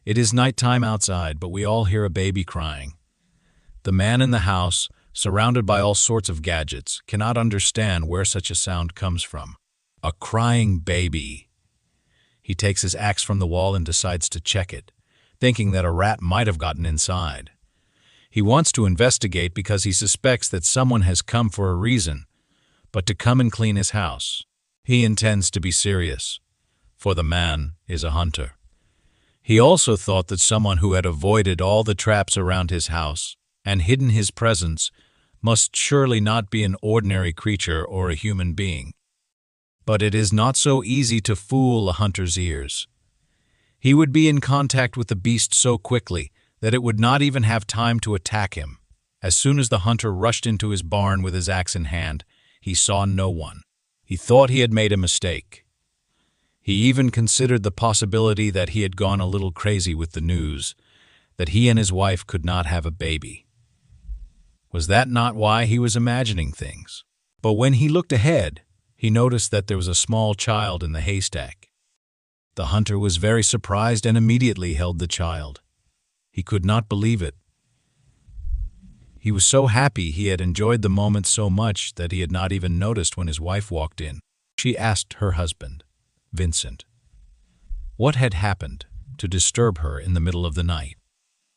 It is nighttime outside, but we all hear a baby crying. The man in the house, surrounded by all sorts of gadgets, cannot understand where such a sound comes from. A crying baby. He takes his axe from the wall and decides to check it, thinking that a rat might have gotten inside. He wants to investigate because he suspects that someone has come for a reason, but to come and clean his house. He intends to be serious, for the man is a hunter. He also thought that someone who had avoided all the traps around his house and hidden his presence must surely not be an ordinary creature or a human being. But it is not so easy to fool a hunter's ears. He would be in contact with the beast so quickly that it would not even have time to attack him. As soon as the hunter rushed into his barn with his axe in hand, he saw no one. He thought he had made a mistake. He even considered the possibility that he had gone a little crazy with the news that he and his wife could not have a baby. Was that not why he was imagining things? But when he looked ahead, he noticed that there was a small child in the haystack. The hunter was very surprised and immediately held the child. He could not believe it. He was so happy he had enjoyed the moment so much that he had not even noticed when his wife walked in. She asked her husband, Vincent, what had happened to disturb her in the middle of the night.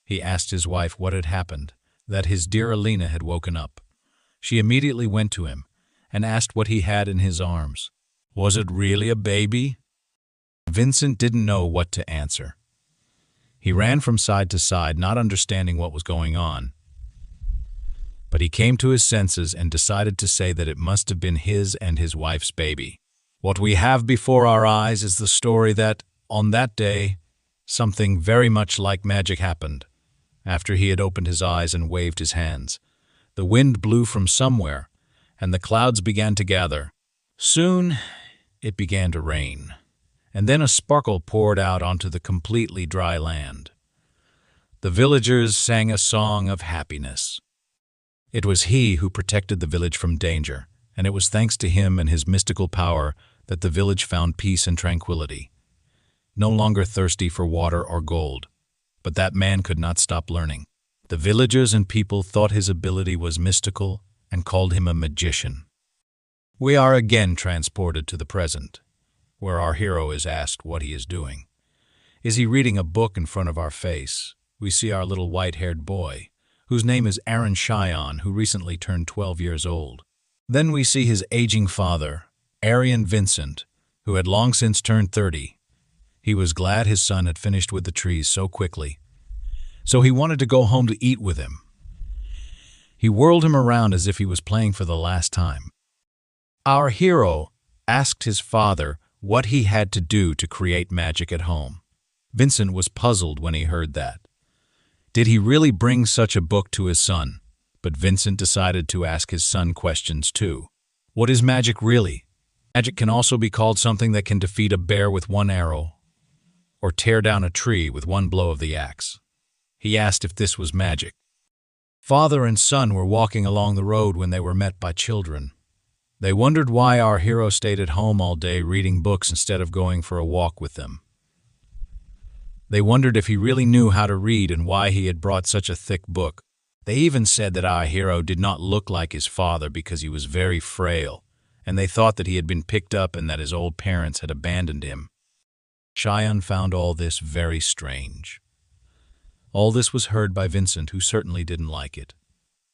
He asked his wife what had happened, that his dear Alina had woken up. She immediately went to him and asked what he had in his arms. Was it really a baby? Vincent didn't know what to answer. He ran from side to side, not understanding what was going on. But he came to his senses and decided to say that it must have been his and his wife's baby. What we have before our eyes is the story that, on that day, something very much like magic happened. After he had opened his eyes and waved his hands, the wind blew from somewhere, and the clouds began to gather. Soon, it began to rain, and then a sparkle poured out onto the completely dry land. The villagers sang a song of happiness. It was he who protected the village from danger, and it was thanks to him and his mystical power that the village found peace and tranquility. No longer thirsty for water or gold, but that man could not stop learning. The villagers and people thought his ability was mystical and called him a magician. We are again transported to the present, where our hero is asked what he is doing. Is he reading a book in front of our face? We see our little white-haired boy, whose name is Aaron Cheyenne, who recently turned 12 years old. Then we see his aging father, Arian Vincent, who had long since turned 30. He was glad his son had finished with the trees so quickly, so he wanted to go home to eat with him. He whirled him around as if he was playing for the last time. Our hero asked his father what he had to do to create magic at home. Vincent was puzzled when he heard that. Did he really bring such a book to his son? But Vincent decided to ask his son questions too. What is magic really? Magic can also be called something that can defeat a bear with one arrow, or tear down a tree with one blow of the axe. He asked if this was magic. Father and son were walking along the road when they were met by children. They wondered why our hero stayed at home all day reading books instead of going for a walk with them. They wondered if he really knew how to read and why he had brought such a thick book. They even said that our hero did not look like his father because he was very frail, and they thought that he had been picked up and that his old parents had abandoned him. Cheyenne found all this very strange. All this was heard by Vincent, who certainly didn't like it.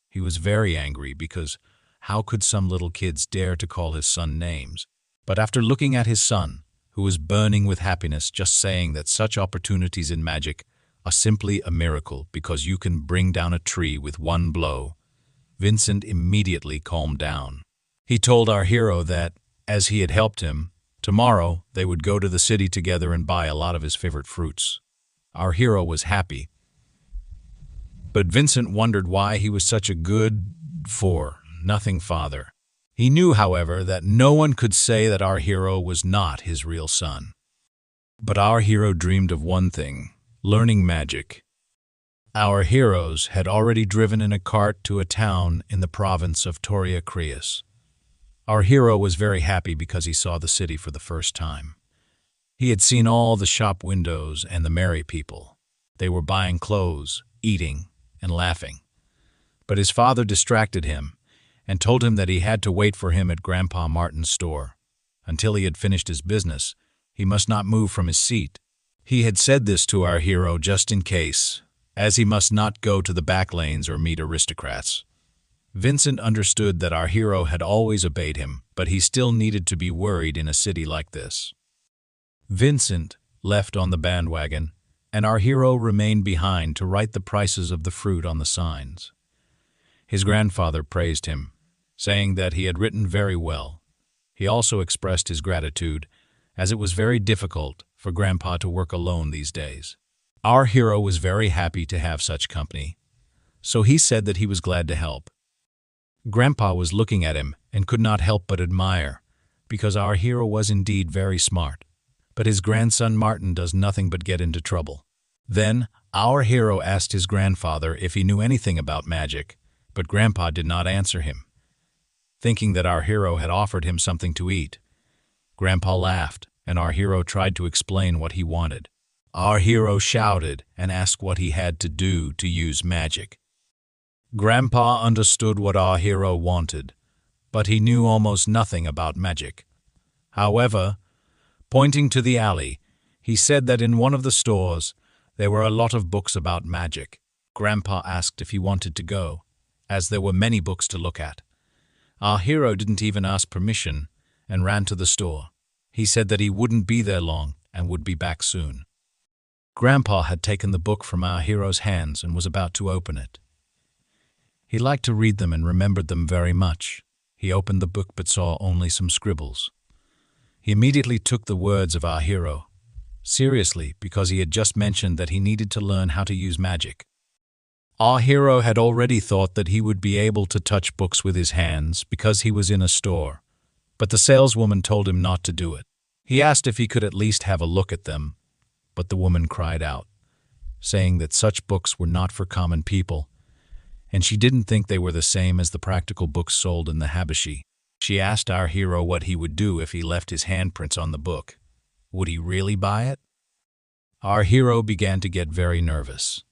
He was very angry because how could some little kids dare to call his son names? But after looking at his son, who was burning with happiness, just saying that such opportunities in magic are simply a miracle because you can bring down a tree with one blow, Vincent immediately calmed down. He told our hero that, as he had helped him, tomorrow they would go to the city together and buy a lot of his favorite fruits. Our hero was happy, but Vincent wondered why he was such a good-for-nothing father. He knew, however, that no one could say that our hero was not his real son. But our hero dreamed of one thing: learning magic. Our heroes had already driven in a cart to a town in the province of Toria Creus. Our hero was very happy because he saw the city for the first time. He had seen all the shop windows and the merry people. They were buying clothes, eating, and laughing. But his father distracted him and told him that he had to wait for him at Grandpa Martin's store. Until he had finished his business, he must not move from his seat. He had said this to our hero just in case, as he must not go to the back lanes or meet aristocrats. Vincent understood that our hero had always obeyed him, but he still needed to be worried in a city like this. Vincent left on the bandwagon, and our hero remained behind to write the prices of the fruit on the signs. His grandfather praised him, saying that he had written very well. He also expressed his gratitude, as it was very difficult for Grandpa to work alone these days. Our hero was very happy to have such company, so he said that he was glad to help. Grandpa was looking at him and could not help but admire, because our hero was indeed very smart. But his grandson Martin does nothing but get into trouble. Then our hero asked his grandfather if he knew anything about magic, but Grandpa did not answer him. Thinking that our hero had offered him something to eat, Grandpa laughed, and our hero tried to explain what he wanted. Our hero shouted and asked what he had to do to use magic. Grandpa understood what our hero wanted, but he knew almost nothing about magic. However, pointing to the alley, he said that in one of the stores there were a lot of books about magic. Grandpa asked if he wanted to go, as there were many books to look at. Our hero didn't even ask permission and ran to the store. He said that he wouldn't be there long and would be back soon. Grandpa had taken the book from our hero's hands and was about to open it. He liked to read them and remembered them very much. He opened the book but saw only some scribbles. He immediately took the words of our hero seriously because he had just mentioned that he needed to learn how to use magic. Our hero had already thought that he would be able to touch books with his hands because he was in a store, but the saleswoman told him not to do it. He asked if he could at least have a look at them, but the woman cried out, saying that such books were not for common people, and she didn't think they were the same as the practical books sold in the habashi. She asked our hero what he would do if he left his handprints on the book. Would he really buy it? Our hero began to get very nervous.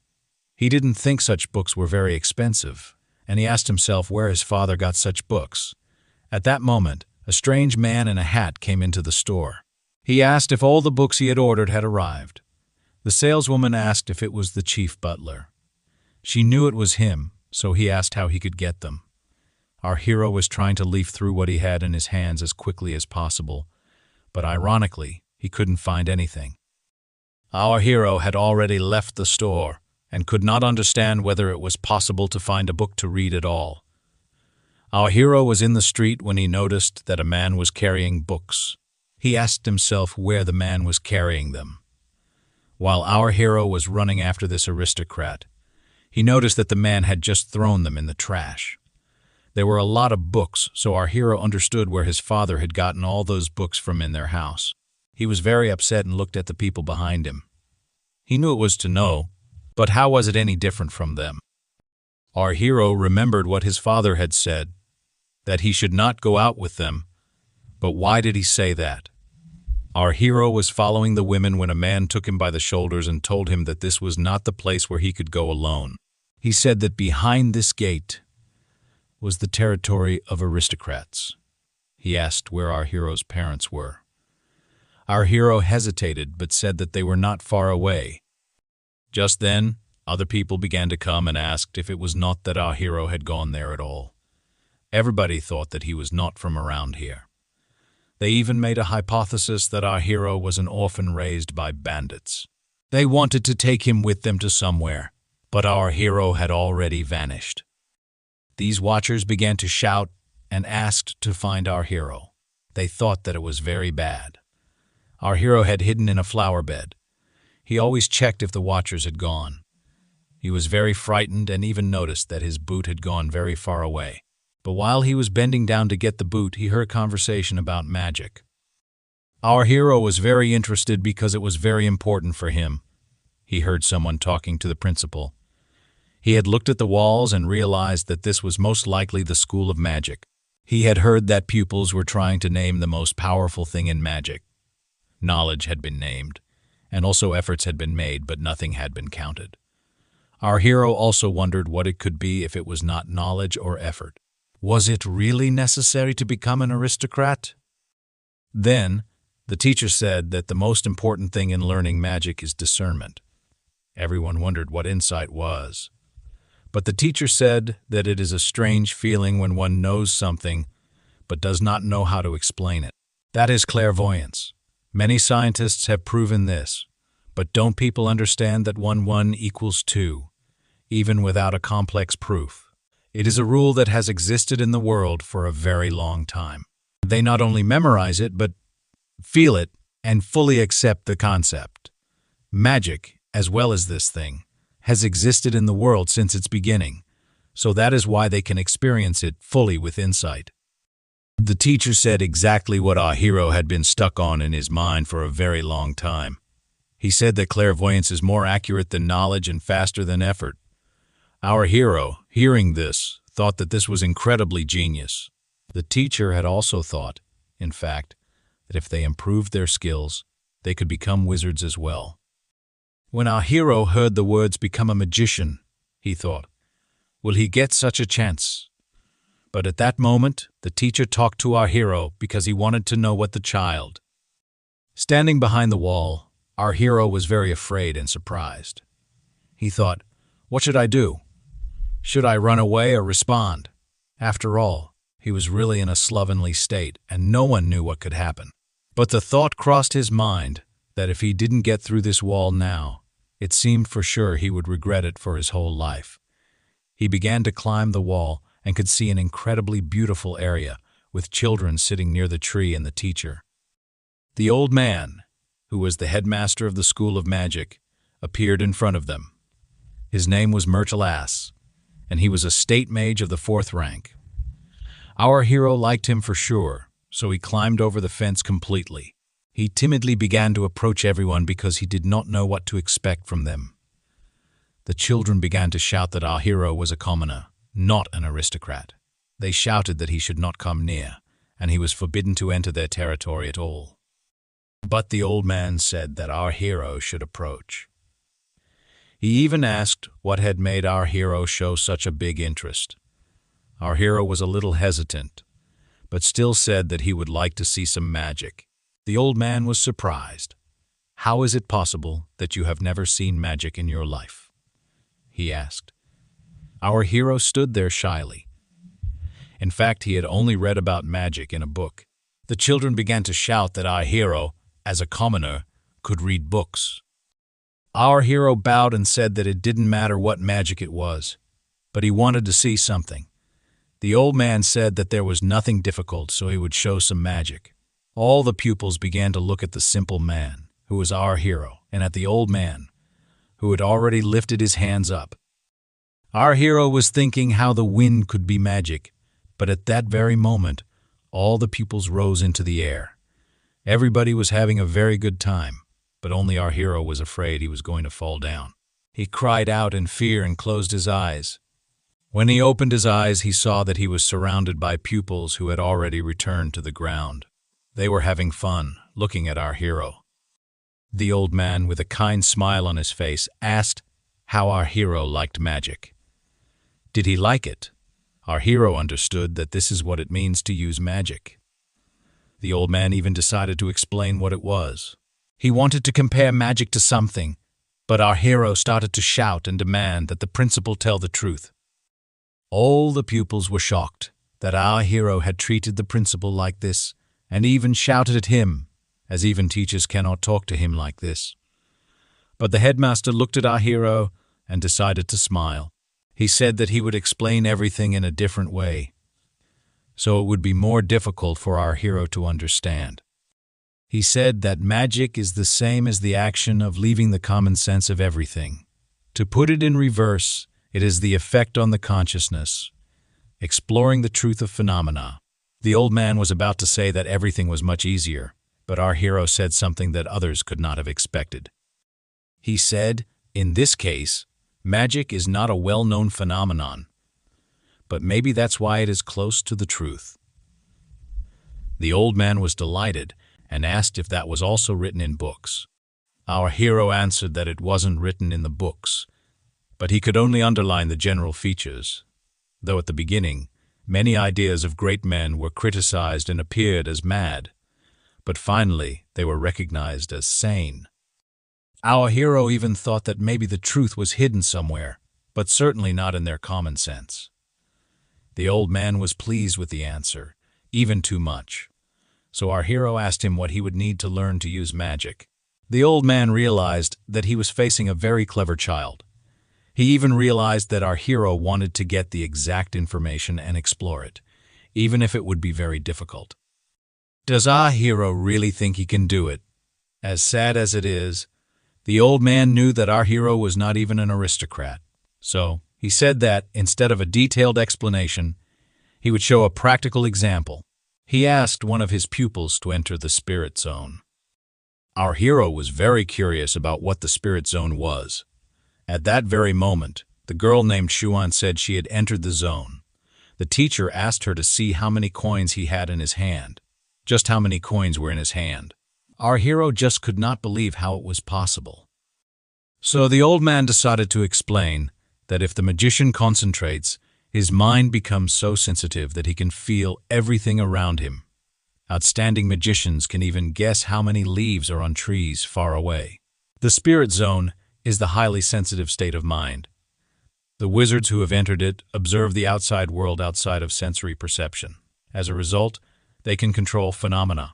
He didn't think such books were very expensive, and he asked himself where his father got such books. At that moment, a strange man in a hat came into the store. He asked if all the books he had ordered had arrived. The saleswoman asked if it was the chief butler. She knew it was him, so he asked how he could get them. Our hero was trying to leaf through what he had in his hands as quickly as possible, but ironically, he couldn't find anything. Our hero had already left the store and could not understand whether it was possible to find a book to read at all. Our hero was in the street when he noticed that a man was carrying books. He asked himself where the man was carrying them. While our hero was running after this aristocrat, he noticed that the man had just thrown them in the trash. There were a lot of books, so our hero understood where his father had gotten all those books from in their house. He was very upset and looked at the people behind him. He knew it was to know, but how was it any different from them? Our hero remembered what his father had said, that he should not go out with them. But why did he say that? Our hero was following the women when a man took him by the shoulders and told him that this was not the place where he could go alone. He said that behind this gate was the territory of aristocrats. He asked where our hero's parents were. Our hero hesitated but said that they were not far away. Just then, other people began to come and asked if it was not that our hero had gone there at all. Everybody thought that he was not from around here. They even made a hypothesis that our hero was an orphan raised by bandits. They wanted to take him with them to somewhere, but our hero had already vanished. These watchers began to shout and asked to find our hero. They thought that it was very bad. Our hero had hidden in a flower bed. He always checked if the watchers had gone. He was very frightened and even noticed that his boot had gone very far away. But while he was bending down to get the boot, he heard a conversation about magic. Our hero was very interested because it was very important for him. He heard someone talking to the principal. He had looked at the walls and realized that this was most likely the school of magic. He had heard that pupils were trying to name the most powerful thing in magic. Knowledge had been named, and also efforts had been made, but nothing had been counted. Our hero also wondered what it could be if it was not knowledge or effort. Was it really necessary to become an aristocrat? Then, the teacher said that the most important thing in learning magic is discernment. Everyone wondered what insight was. But the teacher said that it is a strange feeling when one knows something but does not know how to explain it. That is clairvoyance. Many scientists have proven this, but don't people understand that 1 equals 2, even without a complex proof? It is a rule that has existed in the world for a very long time. They not only memorize it, but feel it and fully accept the concept. Magic, as well as this thing, has existed in the world since its beginning, so that is why they can experience it fully with insight. The teacher said exactly what our hero had been stuck on in his mind for a very long time. He said that clairvoyance is more accurate than knowledge and faster than effort. Our hero, hearing this, thought that this was incredibly genius. The teacher had also thought, in fact, that if they improved their skills, they could become wizards as well. When our hero heard the words "become a magician," he thought, will he get such a chance? But at that moment, the teacher talked to our hero because he wanted to know what the child. Standing behind the wall, our hero was very afraid and surprised. He thought, what should I do? Should I run away or respond? After all, he was really in a slovenly state and no one knew what could happen. But the thought crossed his mind that if he didn't get through this wall now, it seemed for sure he would regret it for his whole life. He began to climb the wall and could see an incredibly beautiful area with children sitting near the tree and the teacher. The old man, who was the headmaster of the School of Magic, appeared in front of them. His name was Myrtilas, and he was a state mage of the 4th rank. Our hero liked him for sure, so he climbed over the fence completely. He timidly began to approach everyone because he did not know what to expect from them. The children began to shout that our hero was a commoner, not an aristocrat. They shouted that he should not come near, and he was forbidden to enter their territory at all. But the old man said that our hero should approach. He even asked what had made our hero show such a big interest. Our hero was a little hesitant, but still said that he would like to see some magic. The old man was surprised. How is it possible that you have never seen magic in your life? He asked. Our hero stood there shyly. In fact, he had only read about magic in a book. The children began to shout that our hero, as a commoner, could read books. Our hero bowed and said that it didn't matter what magic it was, but he wanted to see something. The old man said that there was nothing difficult, so he would show some magic. All the pupils began to look at the simple man, who was our hero, and at the old man, who had already lifted his hands up. Our hero was thinking how the wind could be magic, but at that very moment, all the pupils rose into the air. Everybody was having a very good time, but only our hero was afraid he was going to fall down. He cried out in fear and closed his eyes. When he opened his eyes, he saw that he was surrounded by pupils who had already returned to the ground. They were having fun, looking at our hero. The old man, with a kind smile on his face, asked how our hero liked magic. Did he like it? Our hero understood that this is what it means to use magic. The old man even decided to explain what it was. He wanted to compare magic to something, but our hero started to shout and demand that the principal tell the truth. All the pupils were shocked that our hero had treated the principal like this, and even shouted at him, as even teachers cannot talk to him like this. But the headmaster looked at our hero and decided to smile. He said that he would explain everything in a different way, so it would be more difficult for our hero to understand. He said that magic is the same as the action of leaving the common sense of everything. To put it in reverse, it is the effect on the consciousness, exploring the truth of phenomena. The old man was about to say that everything was much easier, but our hero said something that others could not have expected. He said, in this case, magic is not a well-known phenomenon, but maybe that's why it is close to the truth. The old man was delighted and asked if that was also written in books. Our hero answered that it wasn't written in the books, but he could only underline the general features, though at the beginning, many ideas of great men were criticized and appeared as mad, but finally they were recognized as sane. Our hero even thought that maybe the truth was hidden somewhere, but certainly not in their common sense. The old man was pleased with the answer, even too much. So our hero asked him what he would need to learn to use magic. The old man realized that he was facing a very clever child. He even realized that our hero wanted to get the exact information and explore it, even if it would be very difficult. Does our hero really think he can do it? As sad as it is, the old man knew that our hero was not even an aristocrat. So he said that, instead of a detailed explanation, he would show a practical example. He asked one of his pupils to enter the spirit zone. Our hero was very curious about what the spirit zone was. At that very moment, the girl named Shuan said she had entered the zone. The teacher asked her to see how many coins he had in his hand. Just how many coins were in his hand. Our hero just could not believe how it was possible. So the old man decided to explain that if the magician concentrates, his mind becomes so sensitive that he can feel everything around him. Outstanding magicians can even guess how many leaves are on trees far away. The spirit zone is the highly sensitive state of mind. The wizards who have entered it observe the outside world outside of sensory perception. As a result, they can control phenomena.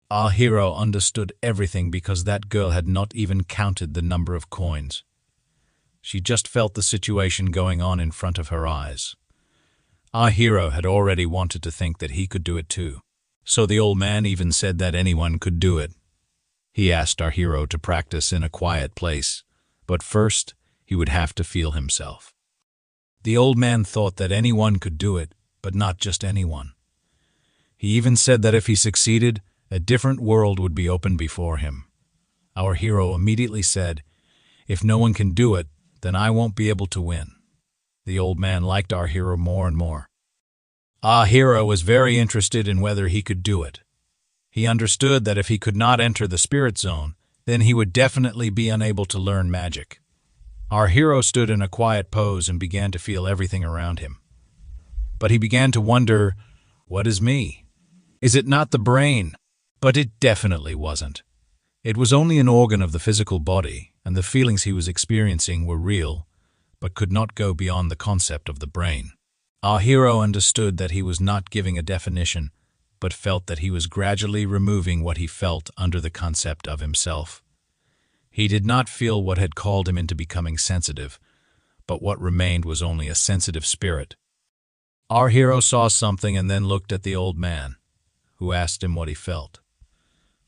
Our hero understood everything because that girl had not even counted the number of coins. She just felt the situation going on in front of her eyes. Our hero had already wanted to think that he could do it too. So the old man even said that anyone could do it. He asked our hero to practice in a quiet place, but first he would have to feel himself. The old man thought that anyone could do it, but not just anyone. He even said that if he succeeded, a different world would be opened before him. Our hero immediately said, "If no one can do it, then I won't be able to win." The old man liked our hero more and more. Our hero was very interested in whether he could do it. He understood that if he could not enter the spirit zone, then he would definitely be unable to learn magic. Our hero stood in a quiet pose and began to feel everything around him. But he began to wonder, what is me? Is it not the brain? But it definitely wasn't. It was only an organ of the physical body, and the feelings he was experiencing were real, but could not go beyond the concept of the brain. Our hero understood that he was not giving a definition, but felt that he was gradually removing what he felt under the concept of himself. He did not feel what had called him into becoming sensitive, but what remained was only a sensitive spirit. Our hero saw something and then looked at the old man, who asked him what he felt.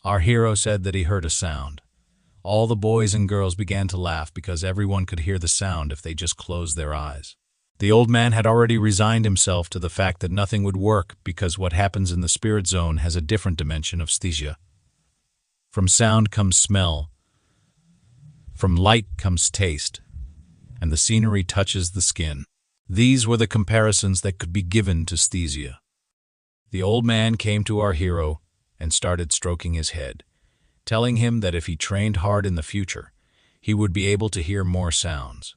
Our hero said that he heard a sound. All the boys and girls began to laugh because everyone could hear the sound if they just closed their eyes. The old man had already resigned himself to the fact that nothing would work because what happens in the spirit zone has a different dimension of aesthesia. From sound comes smell, from light comes taste, and the scenery touches the skin. These were the comparisons that could be given to aesthesia. The old man came to our hero and started stroking his head, telling him that if he trained hard in the future, he would be able to hear more sounds.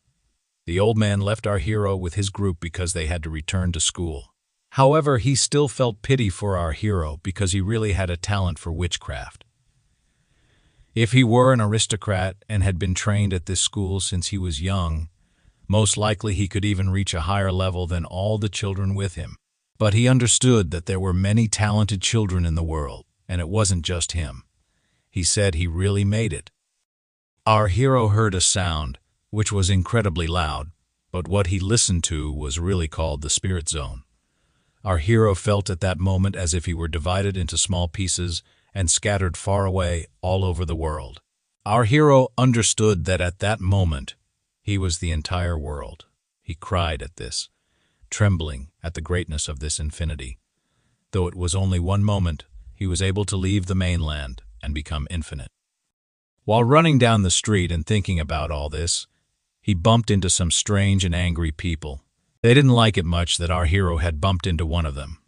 The old man left our hero with his group because they had to return to school. However, he still felt pity for our hero because he really had a talent for witchcraft. If he were an aristocrat and had been trained at this school since he was young, most likely he could even reach a higher level than all the children with him. But he understood that there were many talented children in the world, and it wasn't just him. He said he really made it. Our hero heard a sound, which was incredibly loud, but what he listened to was really called the spirit zone. Our hero felt at that moment as if he were divided into small pieces and scattered far away all over the world. Our hero understood that at that moment, he was the entire world. He cried at this, trembling at the greatness of this infinity. Though it was only one moment, he was able to leave the mainland and become infinite. While running down the street and thinking about all this, he bumped into some strange and angry people. They didn't like it much that our hero had bumped into one of them.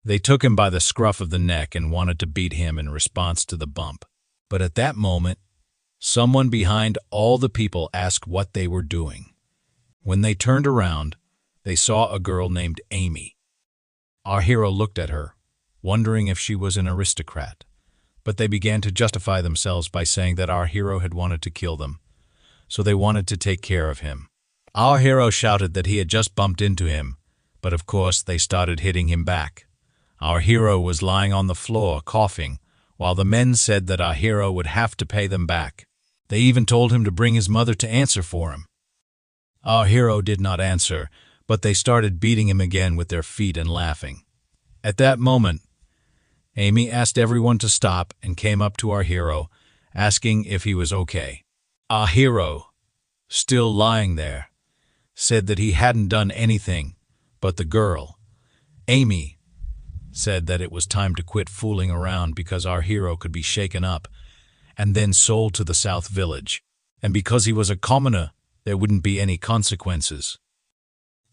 They took him by the scruff of the neck and wanted to beat him in response to the bump. But at that moment, Someone behind all the people asked what they were doing. When they turned around, they saw a girl named Amy. Our hero looked at her, wondering if she was an aristocrat, but they began to justify themselves by saying that our hero had wanted to kill them, so they wanted to take care of him. Our hero shouted that he had just bumped into him, but of course they started hitting him back. Our hero was lying on the floor, coughing, while the men said that our hero would have to pay them back. They even told him to bring his mother to answer for him. Our hero did not answer, but they started beating him again with their feet and laughing. At that moment, Amy asked everyone to stop and came up to our hero, asking if he was okay. Our hero, still lying there, said that he hadn't done anything, but the girl, Amy, said that it was time to quit fooling around because our hero could be shaken up and then sold to the South Village, and because he was a commoner, there wouldn't be any consequences.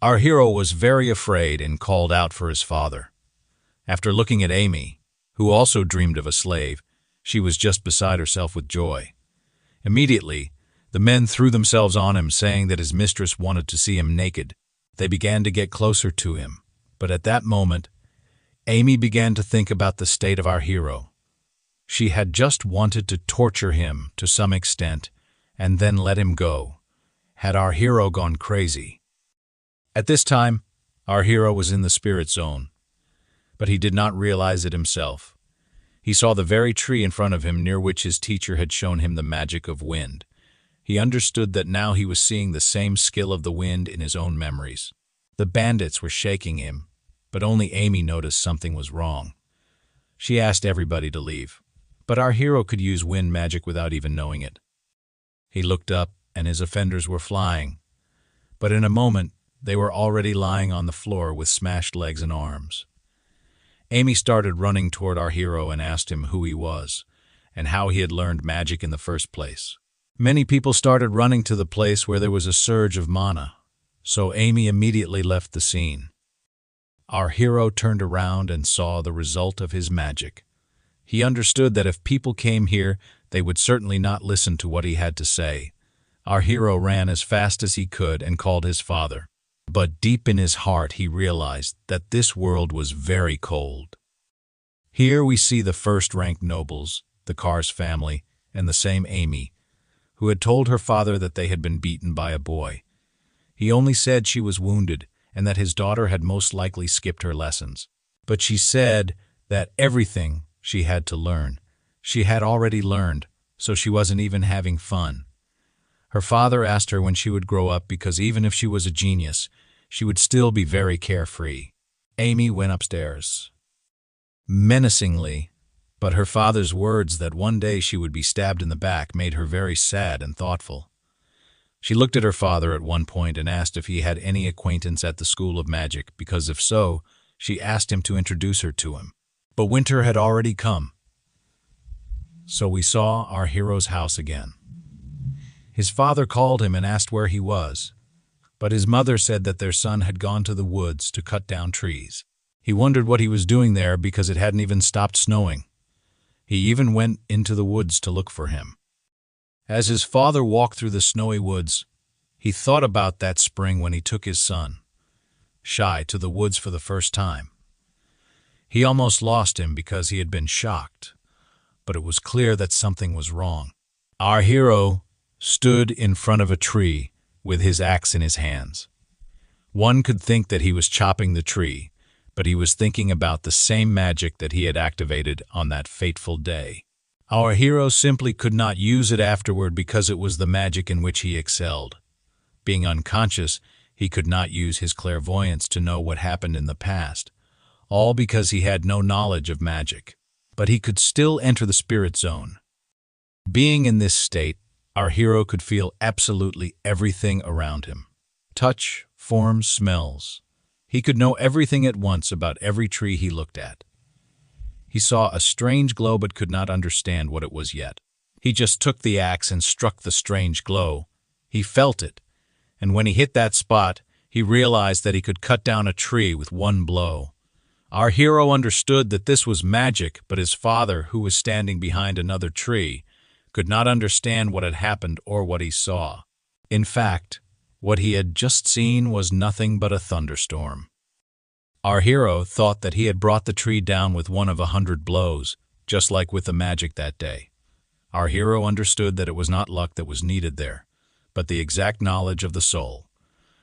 Our hero was very afraid and called out for his father. After looking at Amy, who also dreamed of a slave, she was just beside herself with joy. Immediately, the men threw themselves on him, saying that his mistress wanted to see him naked. They began to get closer to him, but at that moment, Amy began to think about the state of our hero. She had just wanted to torture him to some extent and then let him go. Had our hero gone crazy? At this time, our hero was in the spirit zone, but he did not realize it himself. He saw the very tree in front of him near which his teacher had shown him the magic of wind. He understood that now he was seeing the same skill of the wind in his own memories. The bandits were shaking him, but only Amy noticed something was wrong. She asked everybody to leave, but our hero could use wind magic without even knowing it. He looked up, and his offenders were flying, but in a moment, they were already lying on the floor with smashed legs and arms. Amy started running toward our hero and asked him who he was and how he had learned magic in the first place. Many people started running to the place where there was a surge of mana, so Amy immediately left the scene. Our hero turned around and saw the result of his magic. He understood that if people came here, they would certainly not listen to what he had to say. Our hero ran as fast as he could and called his father. But deep in his heart he realized that this world was very cold. Here we see the first-ranked nobles, the Carr's family, and the same Amy, who had told her father that they had been beaten by a boy. He only said she was wounded and that his daughter had most likely skipped her lessons. But she said that everything she had to learn, she had already learned, so she wasn't even having fun. Her father asked her when she would grow up because even if she was a genius, she would still be very carefree. Amy went upstairs, menacingly, but her father's words that one day she would be stabbed in the back made her very sad and thoughtful. She looked at her father at one point and asked if he had any acquaintance at the School of Magic, because if so, she asked him to introduce her to him. But winter had already come, so we saw our hero's house again. His father called him and asked where he was, but his mother said that their son had gone to the woods to cut down trees. He wondered what he was doing there because it hadn't even stopped snowing. He even went into the woods to look for him. As his father walked through the snowy woods, he thought about that spring when he took his son, Shy, to the woods for the first time. He almost lost him because he had been shocked, but it was clear that something was wrong. Our hero stood in front of a tree with his axe in his hands. One could think that he was chopping the tree, but he was thinking about the same magic that he had activated on that fateful day. Our hero simply could not use it afterward because it was the magic in which he excelled. Being unconscious, he could not use his clairvoyance to know what happened in the past, all because he had no knowledge of magic. But he could still enter the spirit zone. Being in this state, our hero could feel absolutely everything around him. Touch, forms, smells. He could know everything at once about every tree he looked at. He saw a strange glow but could not understand what it was yet. He just took the axe and struck the strange glow. He felt it, and when he hit that spot, he realized that he could cut down a tree with one blow. Our hero understood that this was magic, but his father, who was standing behind another tree, could not understand what had happened or what he saw. In fact, what he had just seen was nothing but a thunderstorm. Our hero thought that he had brought the tree down with one of 100 blows, just like with the magic that day. Our hero understood that it was not luck that was needed there, but the exact knowledge of the soul,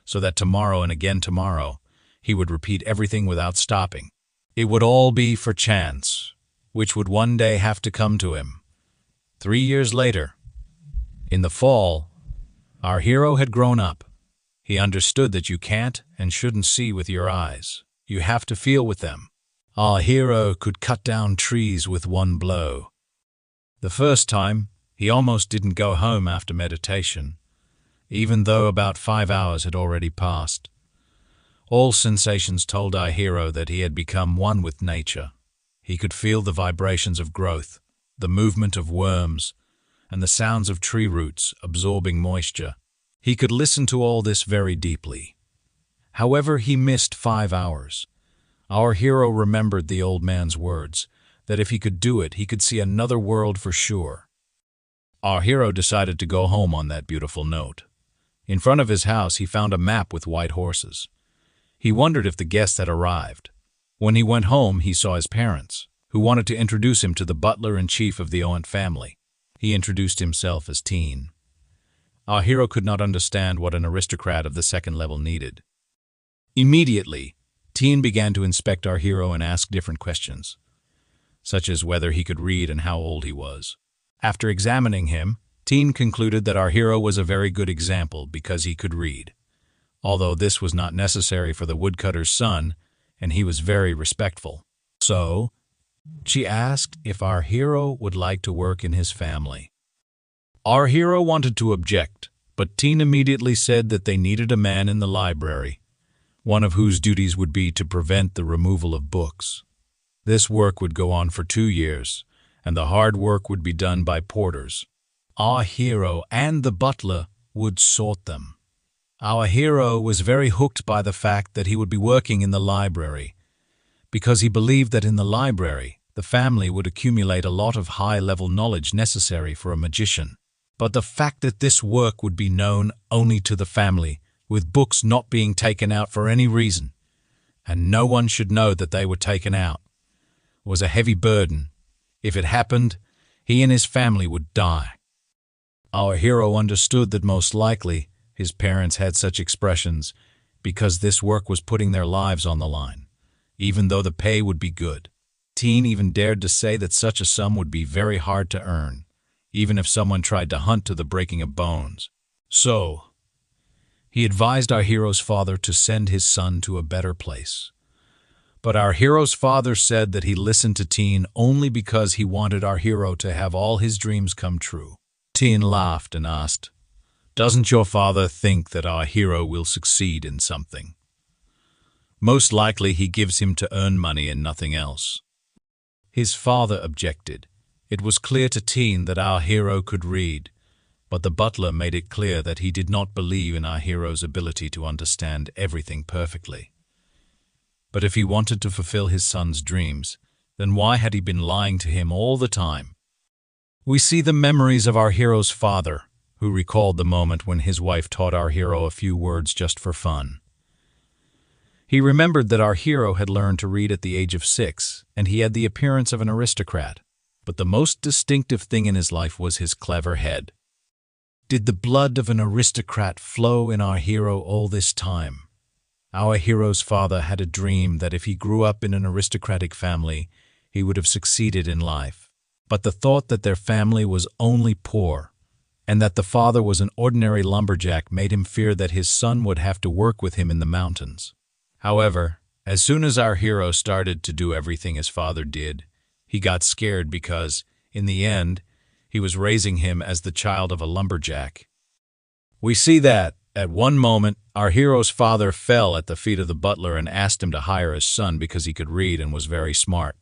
so that tomorrow and again tomorrow, he would repeat everything without stopping. It would all be for chance, which would one day have to come to him. 3 years later, in the fall, our hero had grown up. He understood that you can't and shouldn't see with your eyes. You have to feel with them. Our hero could cut down trees with one blow. The first time, he almost didn't go home after meditation, even though about 5 hours had already passed. All sensations told our hero that he had become one with nature. He could feel the vibrations of growth, the movement of worms, and the sounds of tree roots absorbing moisture. He could listen to all this very deeply. However, he missed 5 hours. Our hero remembered the old man's words, that if he could do it, he could see another world for sure. Our hero decided to go home on that beautiful note. In front of his house, he found a map with white horses. He wondered if the guests had arrived. When he went home, he saw his parents, who wanted to introduce him to the butler-in-chief of the Owent family. He introduced himself as Teen. Our hero could not understand what an aristocrat of the second level needed. Immediately, Teen began to inspect our hero and ask different questions, such as whether he could read and how old he was. After examining him, Teen concluded that our hero was a very good example because he could read, although this was not necessary for the woodcutter's son, and he was very respectful. So, she asked if our hero would like to work in his family. Our hero wanted to object, but Teen immediately said that they needed a man in the library, one of whose duties would be to prevent the removal of books. This work would go on for 2 years, and the hard work would be done by porters. Our hero and the butler would sort them. Our hero was very hooked by the fact that he would be working in the library, because he believed that in the library, the family would accumulate a lot of high-level knowledge necessary for a magician. But the fact that this work would be known only to the family, with books not being taken out for any reason, and no one should know that they were taken out, was a heavy burden. If it happened, he and his family would die. Our hero understood that most likely his parents had such expressions because this work was putting their lives on the line, even though the pay would be good. Teen even dared to say that such a sum would be very hard to earn, even if someone tried to hunt to the breaking of bones. So, he advised our hero's father to send his son to a better place. But our hero's father said that he listened to Teen only because he wanted our hero to have all his dreams come true. Teen laughed and asked, "Doesn't your father think that our hero will succeed in something? Most likely he gives him to earn money and nothing else." His father objected. It was clear to Teen that our hero could read, but the butler made it clear that he did not believe in our hero's ability to understand everything perfectly. But if he wanted to fulfill his son's dreams, then why had he been lying to him all the time? We see the memories of our hero's father, who recalled the moment when his wife taught our hero a few words just for fun. He remembered that our hero had learned to read at the age of 6, and he had the appearance of an aristocrat, but the most distinctive thing in his life was his clever head. Did the blood of an aristocrat flow in our hero all this time? Our hero's father had a dream that if he grew up in an aristocratic family, he would have succeeded in life. But the thought that their family was only poor, and that the father was an ordinary lumberjack, made him fear that his son would have to work with him in the mountains. However, as soon as our hero started to do everything his father did, he got scared because, in the end, he was raising him as the child of a lumberjack. We see that, at one moment, our hero's father fell at the feet of the butler and asked him to hire his son because he could read and was very smart.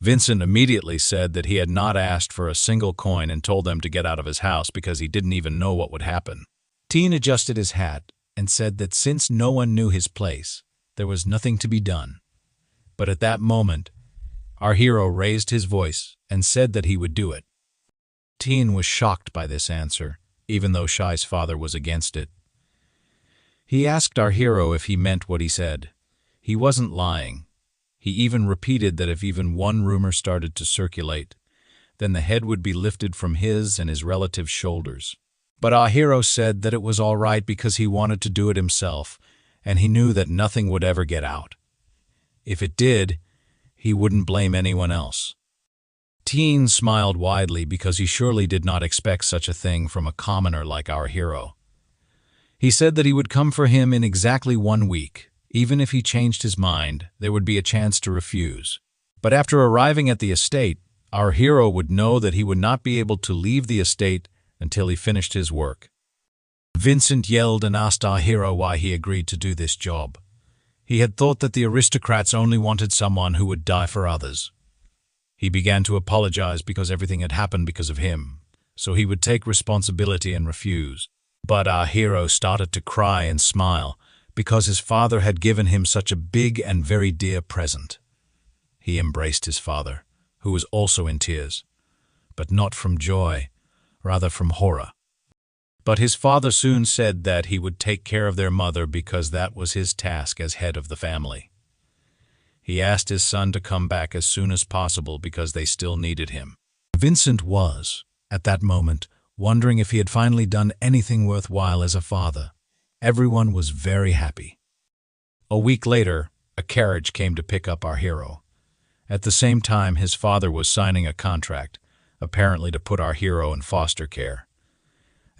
Vincent immediately said that he had not asked for a single coin and told them to get out of his house because he didn't even know what would happen. Teen adjusted his hat and said that since no one knew his place, there was nothing to be done. But at that moment, our hero raised his voice and said that he would do it. Teen was shocked by this answer, even though Shai's father was against it. He asked our hero if he meant what he said. He wasn't lying. He even repeated that if even one rumor started to circulate, then the head would be lifted from his and his relatives' shoulders. But our hero said that it was all right because he wanted to do it himself, and he knew that nothing would ever get out. If it did, he wouldn't blame anyone else. Teen smiled widely because he surely did not expect such a thing from a commoner like our hero. He said that he would come for him in exactly 1 week. Even if he changed his mind, there would be a chance to refuse. But after arriving at the estate, our hero would know that he would not be able to leave the estate until he finished his work. Vincent yelled and asked our hero why he agreed to do this job. He had thought that the aristocrats only wanted someone who would die for others. He began to apologize because everything had happened because of him, so he would take responsibility and refuse. But our hero started to cry and smile because his father had given him such a big and very dear present. He embraced his father, who was also in tears, but not from joy, rather from horror. But his father soon said that he would take care of their mother because that was his task as head of the family. He asked his son to come back as soon as possible because they still needed him. Vincent was, at that moment, wondering if he had finally done anything worthwhile as a father. Everyone was very happy. A week later, a carriage came to pick up our hero. At the same time, his father was signing a contract, apparently to put our hero in foster care.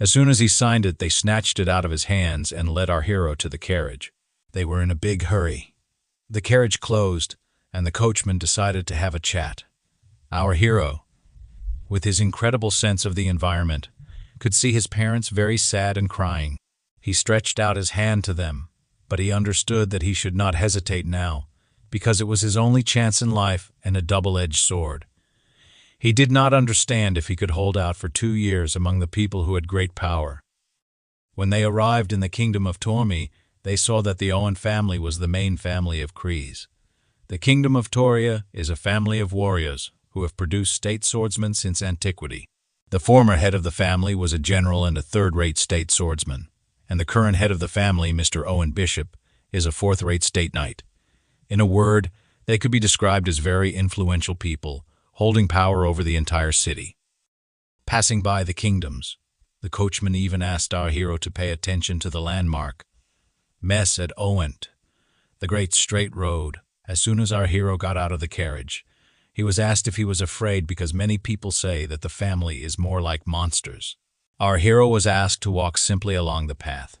As soon as he signed it, they snatched it out of his hands and led our hero to the carriage. They were in a big hurry. The carriage closed, and the coachman decided to have a chat. Our hero, with his incredible sense of the environment, could see his parents very sad and crying. He stretched out his hand to them, but he understood that he should not hesitate now, because it was his only chance in life and a double-edged sword. He did not understand if he could hold out for 2 years among the people who had great power. When they arrived in the kingdom of Tormi, they saw that the Owen family was the main family of Krees. The kingdom of Toria is a family of warriors who have produced state swordsmen since antiquity. The former head of the family was a general and a third-rate state swordsman, and the current head of the family, Mr. Owen Bishop, is a fourth-rate state knight. In a word, they could be described as very influential people, holding power over the entire city. Passing by the kingdoms, the coachman even asked our hero to pay attention to the landmark, Mess at Owent, the great straight road. As soon as our hero got out of the carriage, he was asked if he was afraid because many people say that the family is more like monsters. Our hero was asked to walk simply along the path.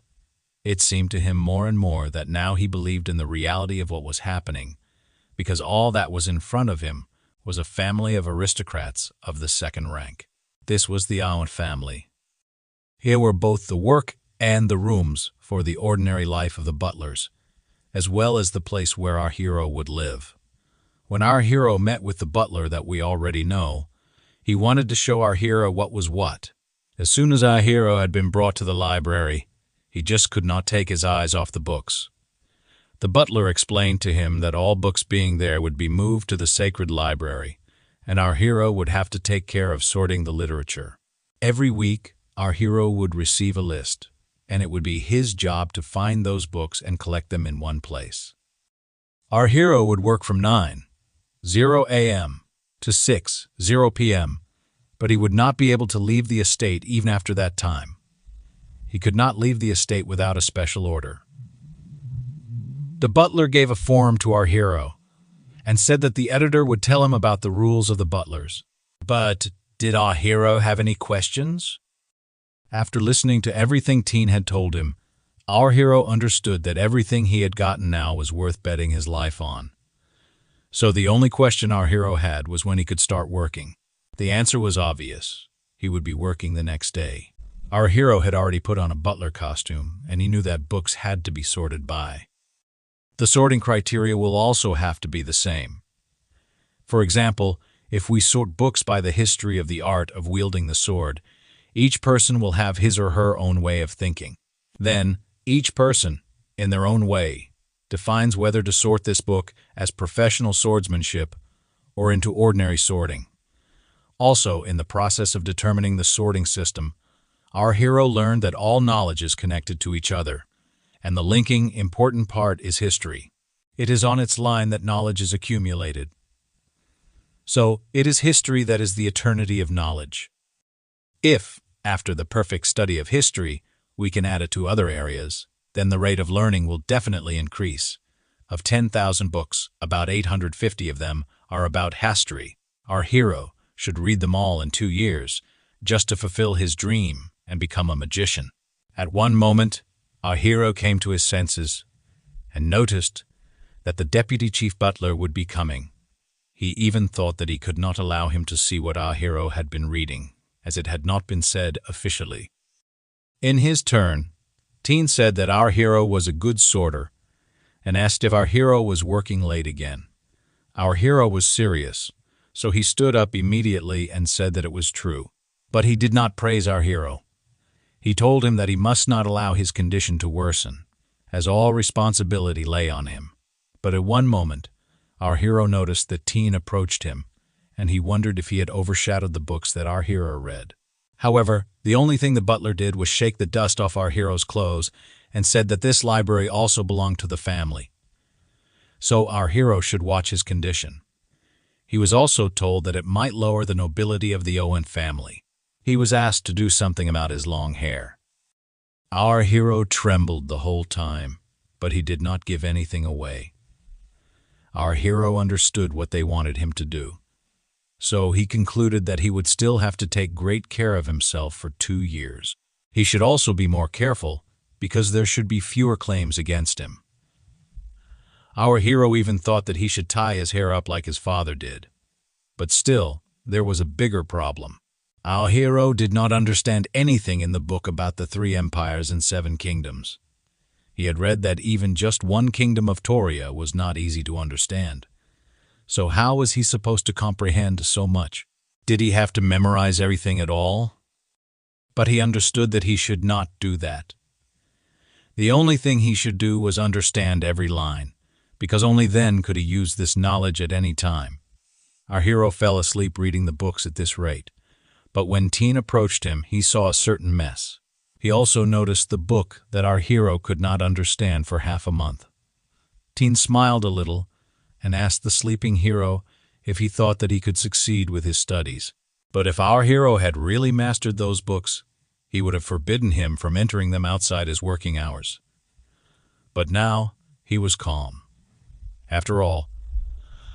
It seemed to him more and more that now he believed in the reality of what was happening, because all that was in front of him was a family of aristocrats of the second rank. This was the Owen family. Here were both the work and the rooms for the ordinary life of the butlers, as well as the place where our hero would live. When our hero met with the butler that we already know, he wanted to show our hero what was what. As soon as our hero had been brought to the library, he just could not take his eyes off the books. The butler explained to him that all books being there would be moved to the sacred library, and our hero would have to take care of sorting the literature. Every week, our hero would receive a list, and it would be his job to find those books and collect them in one place. Our hero would work from 9:00 a.m. to 6:00 p.m., but he would not be able to leave the estate even after that time. He could not leave the estate without a special order. The butler gave a form to our hero and said that the editor would tell him about the rules of the butlers. But did our hero have any questions? After listening to everything Teen had told him, our hero understood that everything he had gotten now was worth betting his life on. So the only question our hero had was when he could start working. The answer was obvious. He would be working the next day. Our hero had already put on a butler costume, and he knew that books had to be sorted by. The sorting criteria will also have to be the same. For example, if we sort books by the history of the art of wielding the sword, each person will have his or her own way of thinking. Then, each person, in their own way, defines whether to sort this book as professional swordsmanship or into ordinary sorting. Also, in the process of determining the sorting system, our hero learned that all knowledge is connected to each other, and the linking, important part is history. It is on its line that knowledge is accumulated. So, it is history that is the eternity of knowledge. If, after the perfect study of history, we can add it to other areas, then the rate of learning will definitely increase. Of 10,000 books, about 850 of them are about history. Our hero should read them all in 2 years, just to fulfill his dream and become a magician. At one moment, our hero came to his senses and noticed that the deputy chief butler would be coming. He even thought that he could not allow him to see what our hero had been reading, as it had not been said officially. In his turn, Teen said that our hero was a good sorter and asked if our hero was working late again. Our hero was serious, so he stood up immediately and said that it was true. But he did not praise our hero. He told him that he must not allow his condition to worsen, as all responsibility lay on him. But at one moment, our hero noticed that Teen approached him, and he wondered if he had overshadowed the books that our hero read. However, the only thing the butler did was shake the dust off our hero's clothes and said that this library also belonged to the family. So our hero should watch his condition. He was also told that it might lower the nobility of the Owen family. He was asked to do something about his long hair. Our hero trembled the whole time, but he did not give anything away. Our hero understood what they wanted him to do. So he concluded that he would still have to take great care of himself for 2 years. He should also be more careful, because there should be fewer claims against him. Our hero even thought that he should tie his hair up like his father did. But still, there was a bigger problem. Our hero did not understand anything in the book about the 3 empires and 7 kingdoms. He had read that even just one kingdom of Toria was not easy to understand. So how was he supposed to comprehend so much? Did he have to memorize everything at all? But he understood that he should not do that. The only thing he should do was understand every line, because only then could he use this knowledge at any time. Our hero fell asleep reading the books at this rate, but when Teen approached him, he saw a certain mess. He also noticed the book that our hero could not understand for half a month. Teen smiled a little and asked the sleeping hero if he thought that he could succeed with his studies. But if our hero had really mastered those books, he would have forbidden him from entering them outside his working hours. But now he was calm. After all,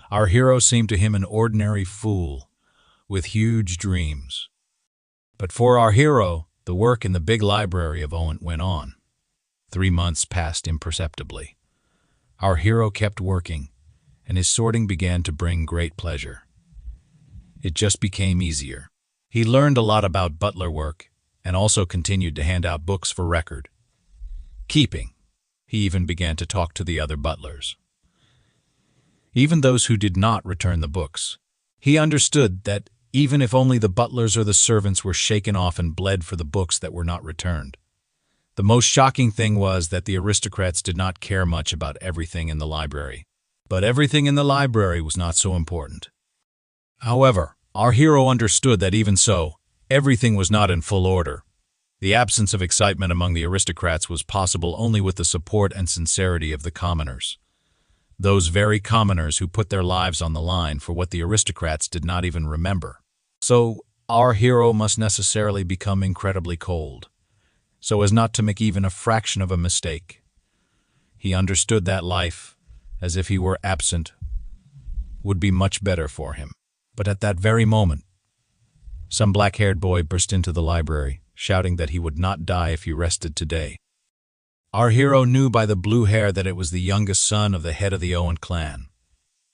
our hero seemed to him an ordinary fool with huge dreams. But for our hero, the work in the big library of Owen went on. 3 months passed imperceptibly. Our hero kept working, and his sorting began to bring great pleasure. It just became easier. He learned a lot about butler work, and also continued to hand out books for record keeping. He even began to talk to the other butlers, even those who did not return the books. He understood that even if only the butlers or the servants were shaken off and bled for the books that were not returned. The most shocking thing was that the aristocrats did not care much about everything in the library. But everything in the library was not so important. However, our hero understood that even so, everything was not in full order. The absence of excitement among the aristocrats was possible only with the support and sincerity of the commoners. Those very commoners who put their lives on the line for what the aristocrats did not even remember. So, our hero must necessarily become incredibly cold, so as not to make even a fraction of a mistake. He understood that life, as if he were absent, would be much better for him. But at that very moment, some black-haired boy burst into the library, shouting that he would not die if he rested today. Our hero knew by the blue hair that it was the youngest son of the head of the Owen clan.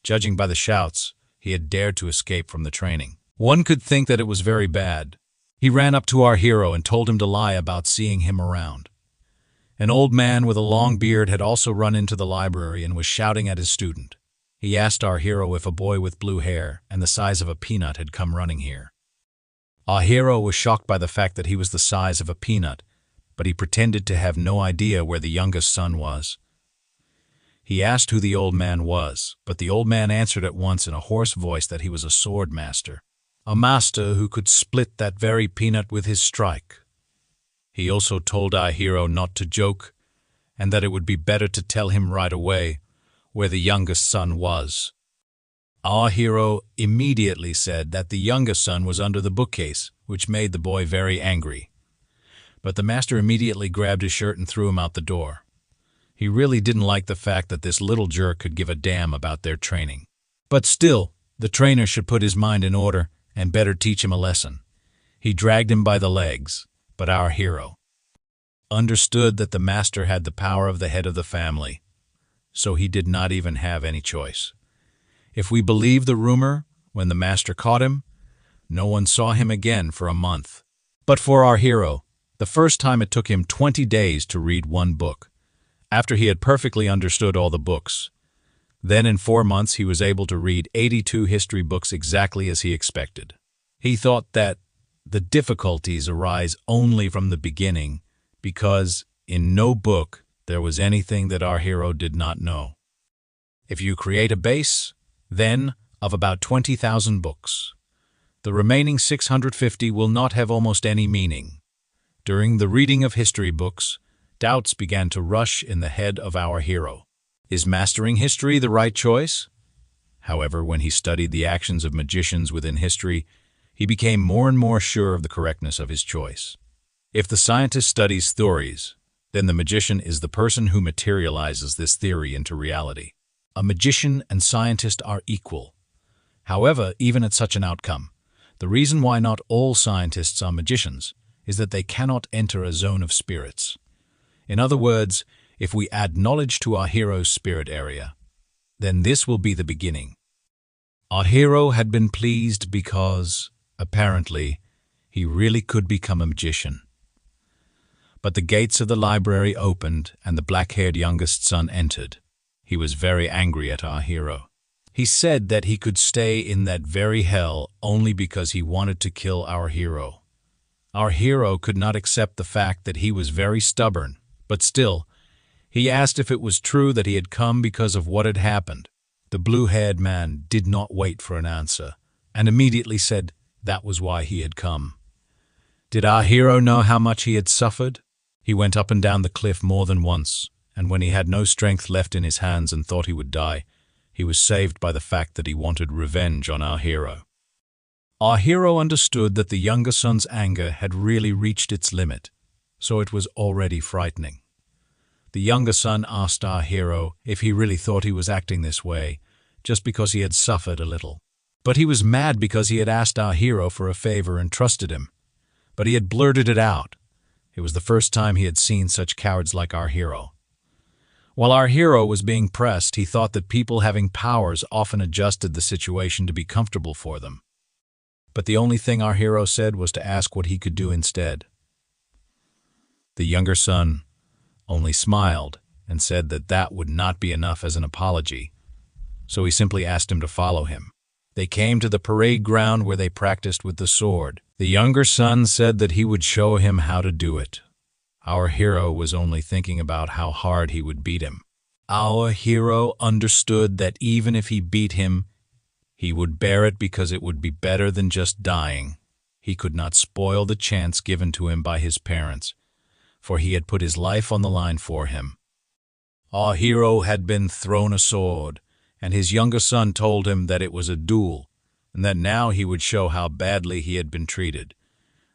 Judging by the shouts, he had dared to escape from the training. One could think that it was very bad. He ran up to our hero and told him to lie about seeing him around. An old man with a long beard had also run into the library and was shouting at his student. He asked our hero if a boy with blue hair and the size of a peanut had come running here. Our hero was shocked by the fact that he was the size of a peanut, but he pretended to have no idea where the youngest son was. He asked who the old man was, but the old man answered at once in a hoarse voice that he was a sword master. a master who could split that very peanut with his strike. He also told our hero not to joke, and that it would be better to tell him right away where the youngest son was. Our hero immediately said that the youngest son was under the bookcase, which made the boy very angry. But the master immediately grabbed his shirt and threw him out the door. He really didn't like the fact that this little jerk could give a damn about their training. But still, the trainer should put his mind in order and better teach him a lesson. He dragged him by the legs, but our hero understood that the master had the power of the head of the family, so he did not even have any choice. If we believe the rumor, when the master caught him, no one saw him again for a month. But for our hero, the first time it took him 20 days to read one book, after he had perfectly understood all the books. Then in 4 months he was able to read 82 history books exactly as he expected. He thought that the difficulties arise only from the beginning, because in no book there was anything that our hero did not know. If you create a base, then, of about 20,000 books, the remaining 650 will not have almost any meaning. During the reading of history books, doubts began to rush in the head of our hero. Is mastering history the right choice? However, when he studied the actions of magicians within history, he became more and more sure of the correctness of his choice. If the scientist studies theories, then the magician is the person who materializes this theory into reality. A magician and scientist are equal. However, even at such an outcome, the reason why not all scientists are magicians is that they cannot enter a zone of spirits. In other words, if we add knowledge to our hero's spirit area, then this will be the beginning. Our hero had been pleased because, apparently, he really could become a magician. But the gates of the library opened and the black-haired youngest son entered. He was very angry at our hero. He said that he could stay in that very hell only because he wanted to kill our hero. Our hero could not accept the fact that he was very stubborn, but still, he asked if it was true that he had come because of what had happened. The blue-haired man did not wait for an answer, and immediately said that was why he had come. Did our hero know how much he had suffered? He went up and down the cliff more than once, and when he had no strength left in his hands and thought he would die, he was saved by the fact that he wanted revenge on our hero. Our hero understood that the younger son's anger had really reached its limit, so it was already frightening. The younger son asked our hero if he really thought he was acting this way, just because he had suffered a little. But he was mad because he had asked our hero for a favor and trusted him. But he had blurted it out. It was the first time he had seen such cowards like our hero. While our hero was being pressed, he thought that people having powers often adjusted the situation to be comfortable for them. But the only thing our hero said was to ask what he could do instead. The younger son only smiled and said that that would not be enough as an apology, so he simply asked him to follow him. They came to the parade ground where they practiced with the sword. The younger son said that he would show him how to do it. Our hero was only thinking about how hard he would beat him. Our hero understood that even if he beat him, he would bear it because it would be better than just dying. He could not spoil the chance given to him by his parents, for he had put his life on the line for him. Our hero had been thrown a sword, and his younger son told him that it was a duel, and that now he would show how badly he had been treated.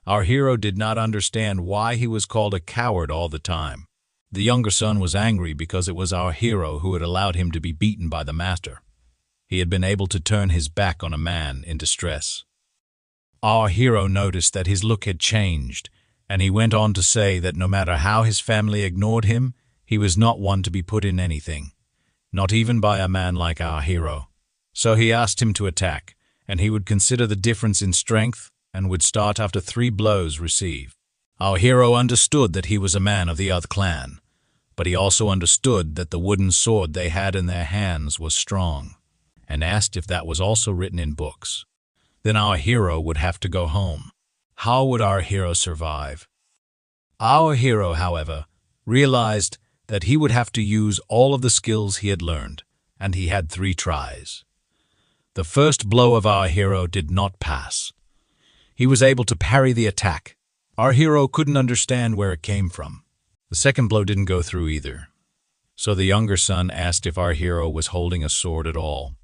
Our hero did not understand why he was called a coward all the time. The younger son was angry because it was our hero who had allowed him to be beaten by the master. He had been able to turn his back on a man in distress. Our hero noticed that his look had changed, and he went on to say that no matter how his family ignored him, he was not one to be put in anything, not even by a man like our hero. So he asked him to attack, and he would consider the difference in strength and would start after 3 blows received. Our hero understood that he was a man of the other clan, but he also understood that the wooden sword they had in their hands was strong, and asked if that was also written in books. Then our hero would have to go home. How would our hero survive? Our hero, however, realized that he would have to use all of the skills he had learned, and he had 3 tries. The first blow of our hero did not pass. He was able to parry the attack. Our hero couldn't understand where it came from. The second blow didn't go through either. So the younger son asked if our hero was holding a sword at all.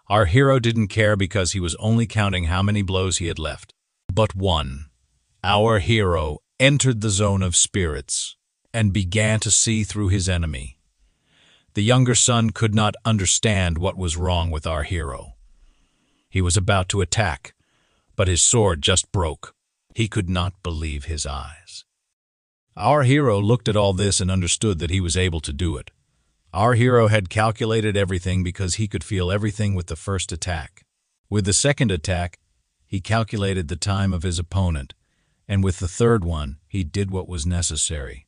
Our hero didn't care because he was only counting how many blows he had left. But one. Our hero entered the zone of spirits and began to see through his enemy. The younger son could not understand what was wrong with our hero. He was about to attack, but his sword just broke. He could not believe his eyes. Our hero looked at all this and understood that he was able to do it. Our hero had calculated everything because he could feel everything with the first attack. With the second attack, he calculated the time of his opponent, and with the third one, he did what was necessary.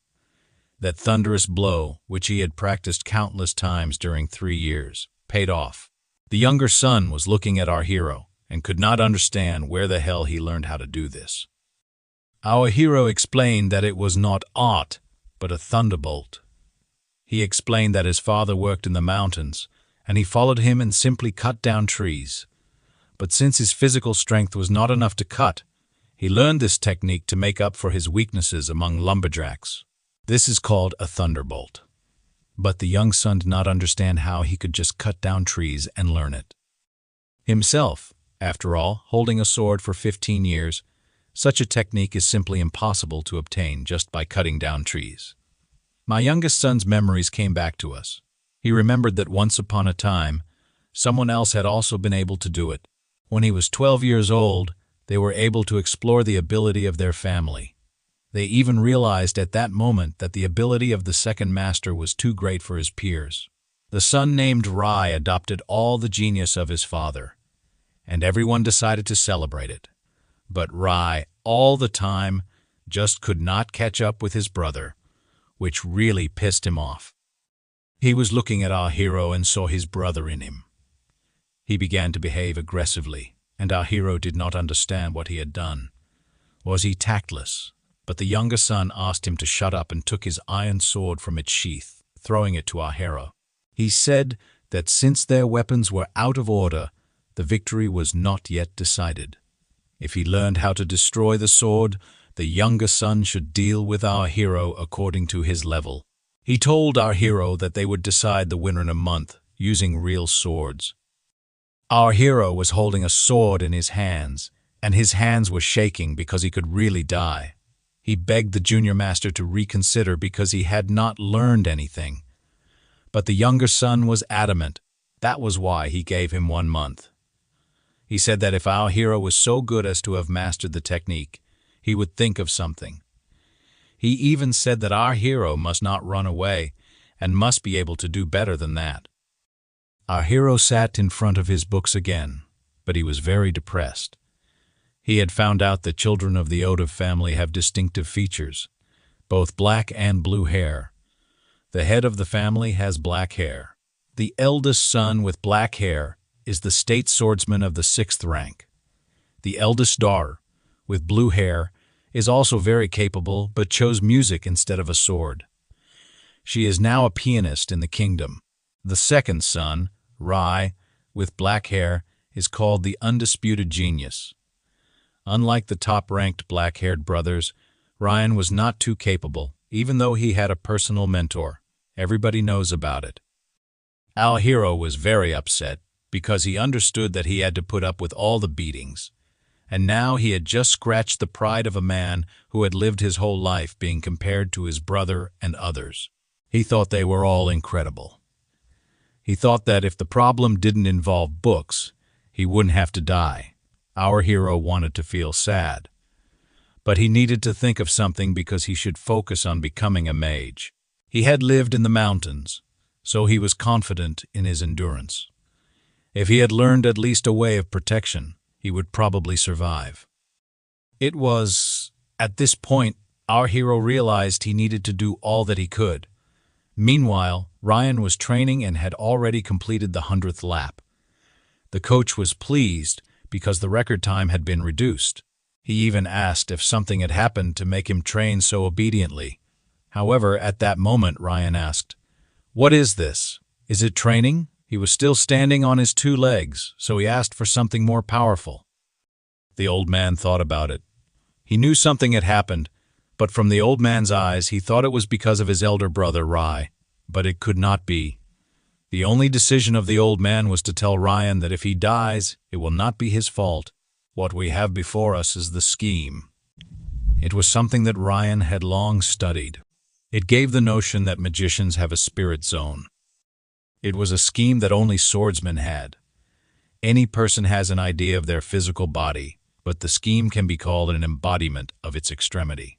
That thunderous blow, which he had practiced countless times during 3 years, paid off. The younger son was looking at our hero and could not understand where the hell he learned how to do this. Our hero explained that it was not art, but a thunderbolt. He explained that his father worked in the mountains, and he followed him and simply cut down trees. But since his physical strength was not enough to cut, he learned this technique to make up for his weaknesses among lumberjacks. This is called a thunderbolt. But the young son did not understand how he could just cut down trees and learn it. Himself, after all, holding a sword for 15 years, such a technique is simply impossible to obtain just by cutting down trees. My youngest son's memories came back to us. He remembered that once upon a time, someone else had also been able to do it. When he was 12 years old, they were able to explore the ability of their family. They even realized at that moment that the ability of the second master was too great for his peers. The son named Rai adopted all the genius of his father, and everyone decided to celebrate it. But Rai, all the time, just could not catch up with his brother, which really pissed him off. He was looking at our hero and saw his brother in him. He began to behave aggressively, and our hero did not understand what he had done. Was he tactless? But the younger son asked him to shut up and took his iron sword from its sheath, throwing it to our hero. He said that since their weapons were out of order, the victory was not yet decided. If he learned how to destroy the sword, the younger son should deal with our hero according to his level. He told our hero that they would decide the winner in a month, using real swords. Our hero was holding a sword in his hands, and his hands were shaking because he could really die. He begged the junior master to reconsider because he had not learned anything. But the younger son was adamant. That was why he gave him 1 month. He said that if our hero was so good as to have mastered the technique, he would think of something. He even said that our hero must not run away and must be able to do better than that. Our hero sat in front of his books again, but he was very depressed. He had found out that children of the Oda family have distinctive features, both black and blue hair. The head of the family has black hair. The eldest son with black hair is the state swordsman of the 6th rank. The eldest daughter, with blue hair, is also very capable but chose music instead of a sword. She is now a pianist in the kingdom. The second son, Rai, with black hair, is called the undisputed genius. Unlike the top-ranked black-haired brothers, Ryan was not too capable, even though he had a personal mentor. Everybody knows about it. Our hero was very upset because he understood that he had to put up with all the beatings. And now he had just scratched the pride of a man who had lived his whole life being compared to his brother and others. He thought they were all incredible. He thought that if the problem didn't involve books, he wouldn't have to die. Our hero wanted to feel sad. But he needed to think of something because he should focus on becoming a mage. He had lived in the mountains, so he was confident in his endurance. If he had learned at least a way of protection, he would probably survive. It was, at this point, our hero realized he needed to do all that he could. Meanwhile, Ryan was training and had already completed the 100th lap. The coach was pleased because the record time had been reduced. He even asked if something had happened to make him train so obediently. However, at that moment, Ryan asked, "What is this? Is it training?" He was still standing on his 2 legs, so he asked for something more powerful. The old man thought about it. He knew something had happened, but from the old man's eyes he thought it was because of his elder brother, Rai. But it could not be. The only decision of the old man was to tell Ryan that if he dies, it will not be his fault. What we have before us is the scheme. It was something that Ryan had long studied. It gave the notion that magicians have a spirit zone. It was a scheme that only swordsmen had. Any person has an idea of their physical body, but the scheme can be called an embodiment of its extremity.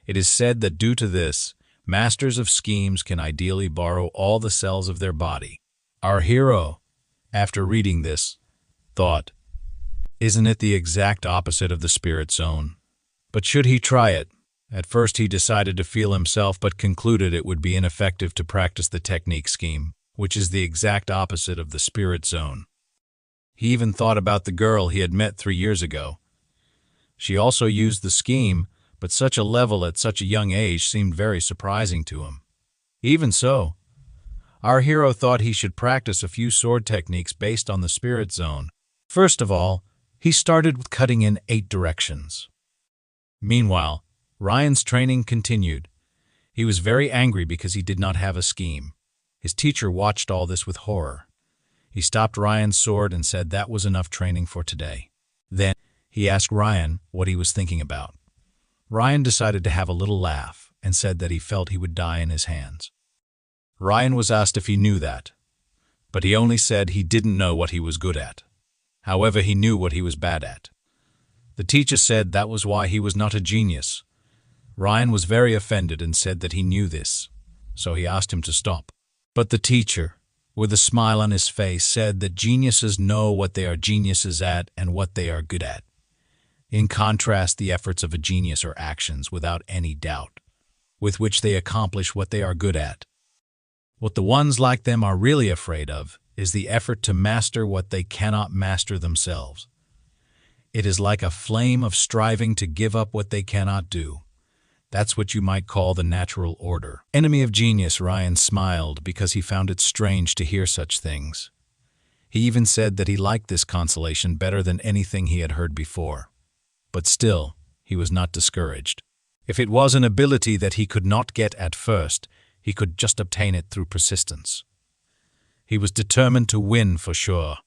It is said that due to this, masters of schemes can ideally borrow all the cells of their body. Our hero, after reading this, thought, "Isn't it the exact opposite of the spirit zone? But should he try it?" At first he decided to feel himself, but concluded it would be ineffective to practice the technique scheme, which is the exact opposite of the spirit zone. He even thought about the girl he had met 3 years ago. She also used the scheme, but such a level at such a young age seemed very surprising to him. Even so, our hero thought he should practice a few sword techniques based on the spirit zone. First of all, he started with cutting in 8 directions. Meanwhile, Ryan's training continued. He was very angry because he did not have a scheme. His teacher watched all this with horror. He stopped Ryan's sword and said that was enough training for today. Then, he asked Ryan what he was thinking about. Ryan decided to have a little laugh and said that he felt he would die in his hands. Ryan was asked if he knew that, but he only said he didn't know what he was good at. However, he knew what he was bad at. The teacher said that was why he was not a genius. Ryan was very offended and said that he knew this, so he asked him to stop. But the teacher, with a smile on his face, said that geniuses know what they are geniuses at and what they are good at. In contrast, the efforts of a genius are actions without any doubt, with which they accomplish what they are good at. What the ones like them are really afraid of is the effort to master what they cannot master themselves. It is like a flame of striving to give up what they cannot do. That's what you might call the natural order. Enemy of genius, Ryan smiled because he found it strange to hear such things. He even said that he liked this consolation better than anything he had heard before. But still, he was not discouraged. If it was an ability that he could not get at first, he could just obtain it through persistence. He was determined to win for sure.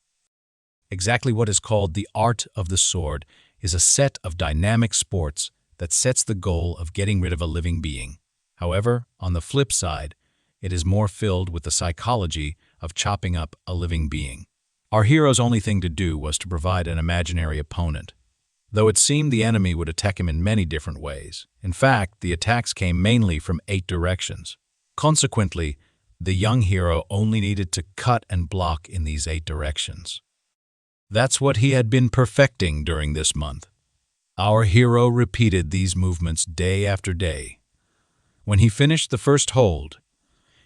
Exactly what is called the art of the sword is a set of dynamic sports that sets the goal of getting rid of a living being. However, on the flip side, it is more filled with the psychology of chopping up a living being. Our hero's only thing to do was to provide an imaginary opponent, though it seemed the enemy would attack him in many different ways. In fact, the attacks came mainly from 8 directions. Consequently, the young hero only needed to cut and block in these 8 directions. That's what he had been perfecting during this month. Our hero repeated these movements day after day. When he finished the first hold,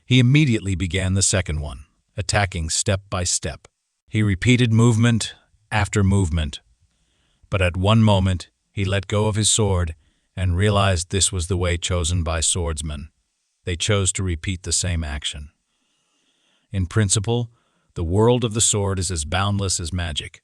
he immediately began the second one, attacking step by step. He repeated movement after movement, but at one moment he let go of his sword and realized this was the way chosen by swordsmen. They chose to repeat the same action. In principle, the world of the sword is as boundless as magic.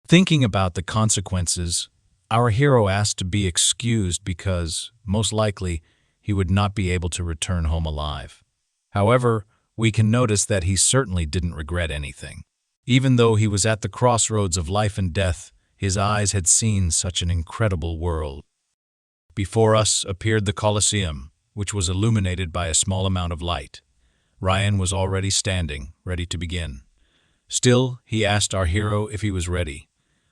Thinking about the consequences, our hero asked to be excused because, most likely, he would not be able to return home alive. However, we can notice that he certainly didn't regret anything. Even though he was at the crossroads of life and death, his eyes had seen such an incredible world. Before us appeared the Colosseum, which was illuminated by a small amount of light. Ryan was already standing, ready to begin. Still, he asked our hero if he was ready.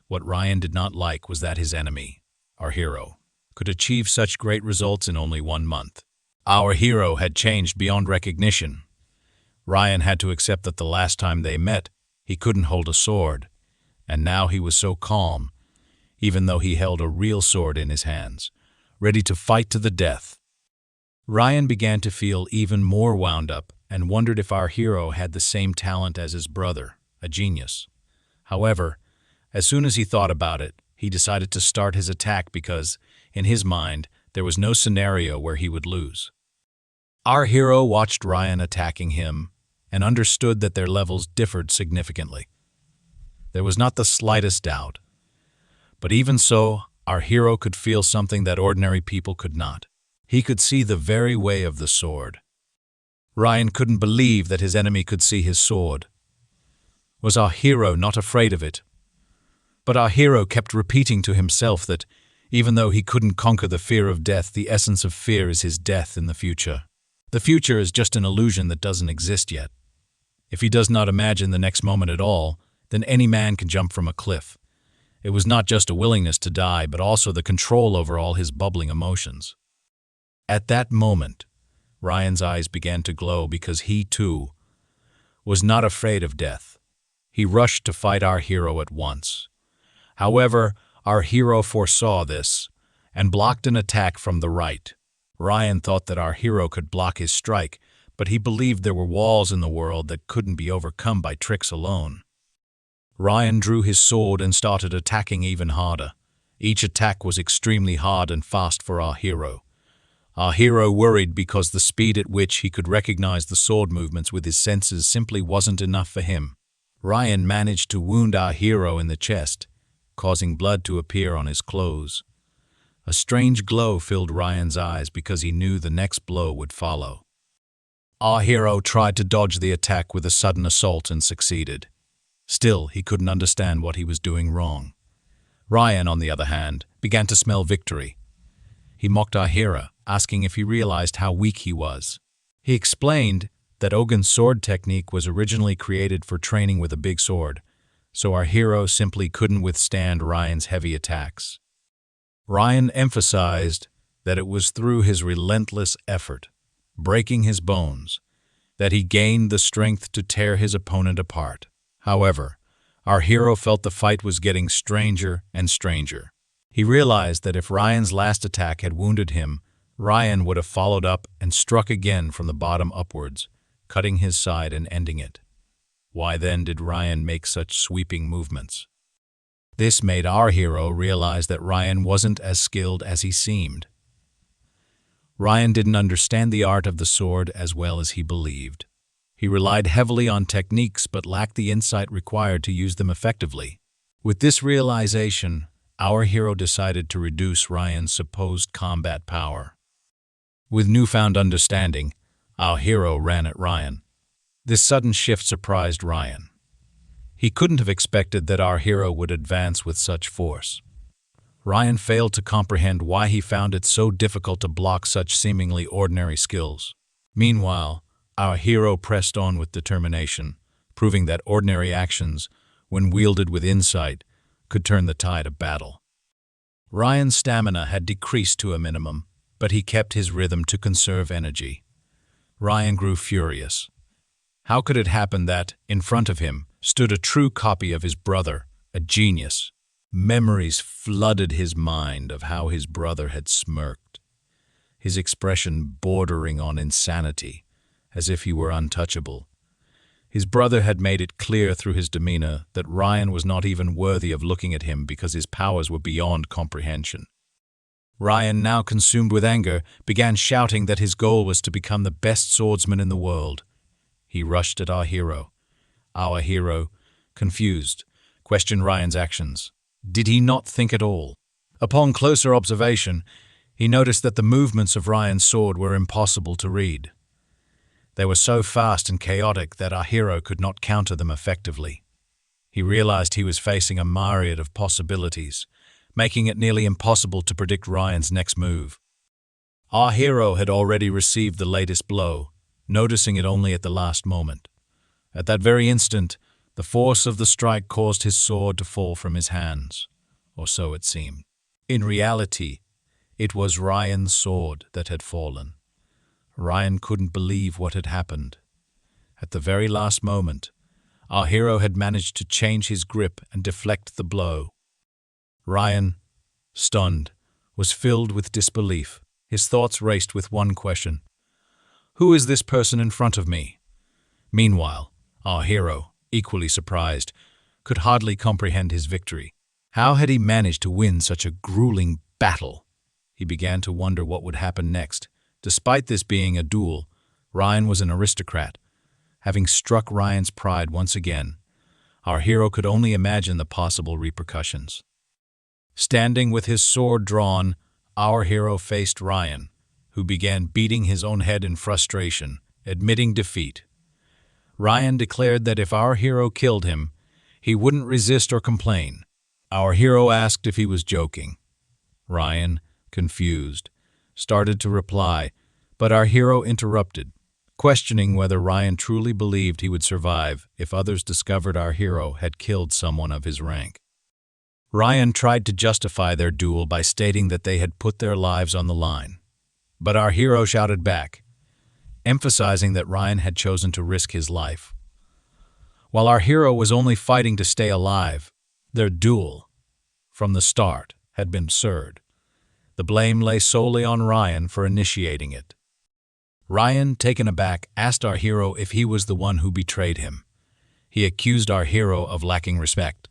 What Ryan did not like was that his enemy, our hero, could achieve such great results in only 1 month. Our hero had changed beyond recognition. Ryan had to accept that the last time they met, he couldn't hold a sword, and now he was so calm, even though he held a real sword in his hands, ready to fight to the death. Ryan began to feel even more wound up and wondered if our hero had the same talent as his brother, a genius. However, as soon as he thought about it, he decided to start his attack because, in his mind, there was no scenario where he would lose. Our hero watched Ryan attacking him and understood that their levels differed significantly. There was not the slightest doubt. But even so, our hero could feel something that ordinary people could not. He could see the very way of the sword. Ryan couldn't believe that his enemy could see his sword. Was our hero not afraid of it? But our hero kept repeating to himself that, even though he couldn't conquer the fear of death, the essence of fear is his death in the future. The future is just an illusion that doesn't exist yet. If he does not imagine the next moment at all, then any man can jump from a cliff. It was not just a willingness to die, but also the control over all his bubbling emotions. At that moment, Ryan's eyes began to glow because he, too, was not afraid of death. He rushed to fight our hero at once. However, our hero foresaw this and blocked an attack from the right. Ryan thought that our hero could block his strike, but he believed there were walls in the world that couldn't be overcome by tricks alone. Ryan drew his sword and started attacking even harder. Each attack was extremely hard and fast for our hero. Our hero worried because the speed at which he could recognize the sword movements with his senses simply wasn't enough for him. Ryan managed to wound our hero in the chest, causing blood to appear on his clothes. A strange glow filled Ryan's eyes because he knew the next blow would follow. Our hero tried to dodge the attack with a sudden assault and succeeded. Still, he couldn't understand what he was doing wrong. Ryan, on the other hand, began to smell victory. He mocked our hero, asking if he realized how weak he was. He explained that Ogun's sword technique was originally created for training with a big sword, so our hero simply couldn't withstand Ryan's heavy attacks. Ryan emphasized that it was through his relentless effort, breaking his bones, that he gained the strength to tear his opponent apart. However, our hero felt the fight was getting stranger and stranger. He realized that if Ryan's last attack had wounded him, Ryan would have followed up and struck again from the bottom upwards, cutting his side and ending it. Why then did Ryan make such sweeping movements? This made our hero realize that Ryan wasn't as skilled as he seemed. Ryan didn't understand the art of the sword as well as he believed. He relied heavily on techniques but lacked the insight required to use them effectively. With this realization, our hero decided to reduce Ryan's supposed combat power. With newfound understanding, our hero ran at Ryan. This sudden shift surprised Ryan. He couldn't have expected that our hero would advance with such force. Ryan failed to comprehend why he found it so difficult to block such seemingly ordinary skills. Meanwhile, our hero pressed on with determination, proving that ordinary actions, when wielded with insight, could turn the tide of battle. Ryan's stamina had decreased to a minimum, but he kept his rhythm to conserve energy. Ryan grew furious. How could it happen that, in front of him, stood a true copy of his brother, a genius? Memories flooded his mind of how his brother had smirked, his expression bordering on insanity, as if he were untouchable. His brother had made it clear through his demeanor that Ryan was not even worthy of looking at him because his powers were beyond comprehension. Ryan, now consumed with anger, began shouting that his goal was to become the best swordsman in the world. He rushed at our hero. Our hero, confused, questioned Ryan's actions. Did he not think at all? Upon closer observation, he noticed that the movements of Ryan's sword were impossible to read. They were so fast and chaotic that our hero could not counter them effectively. He realized he was facing a myriad of possibilities, making it nearly impossible to predict Ryan's next move. Our hero had already received the latest blow, noticing it only at the last moment. At that very instant, the force of the strike caused his sword to fall from his hands, or so it seemed. In reality, it was Ryan's sword that had fallen. Ryan couldn't believe what had happened. At the very last moment, our hero had managed to change his grip and deflect the blow. Ryan, stunned, was filled with disbelief. His thoughts raced with one question. Who is this person in front of me? Meanwhile, our hero, equally surprised, could hardly comprehend his victory. How had he managed to win such a grueling battle? He began to wonder what would happen next. Despite this being a duel, Ryan was an aristocrat. Having struck Ryan's pride once again, our hero could only imagine the possible repercussions. Standing with his sword drawn, our hero faced Ryan, who began beating his own head in frustration, admitting defeat. Ryan declared that if our hero killed him, he wouldn't resist or complain. Our hero asked if he was joking. Ryan, confused, started to reply, but our hero interrupted, questioning whether Ryan truly believed he would survive if others discovered our hero had killed someone of his rank. Ryan tried to justify their duel by stating that they had put their lives on the line, but our hero shouted back, emphasizing that Ryan had chosen to risk his life. While our hero was only fighting to stay alive, their duel, from the start, had been absurd. The blame lay solely on Ryan for initiating it. Ryan, taken aback, asked our hero if he was the one who betrayed him. He accused our hero of lacking respect.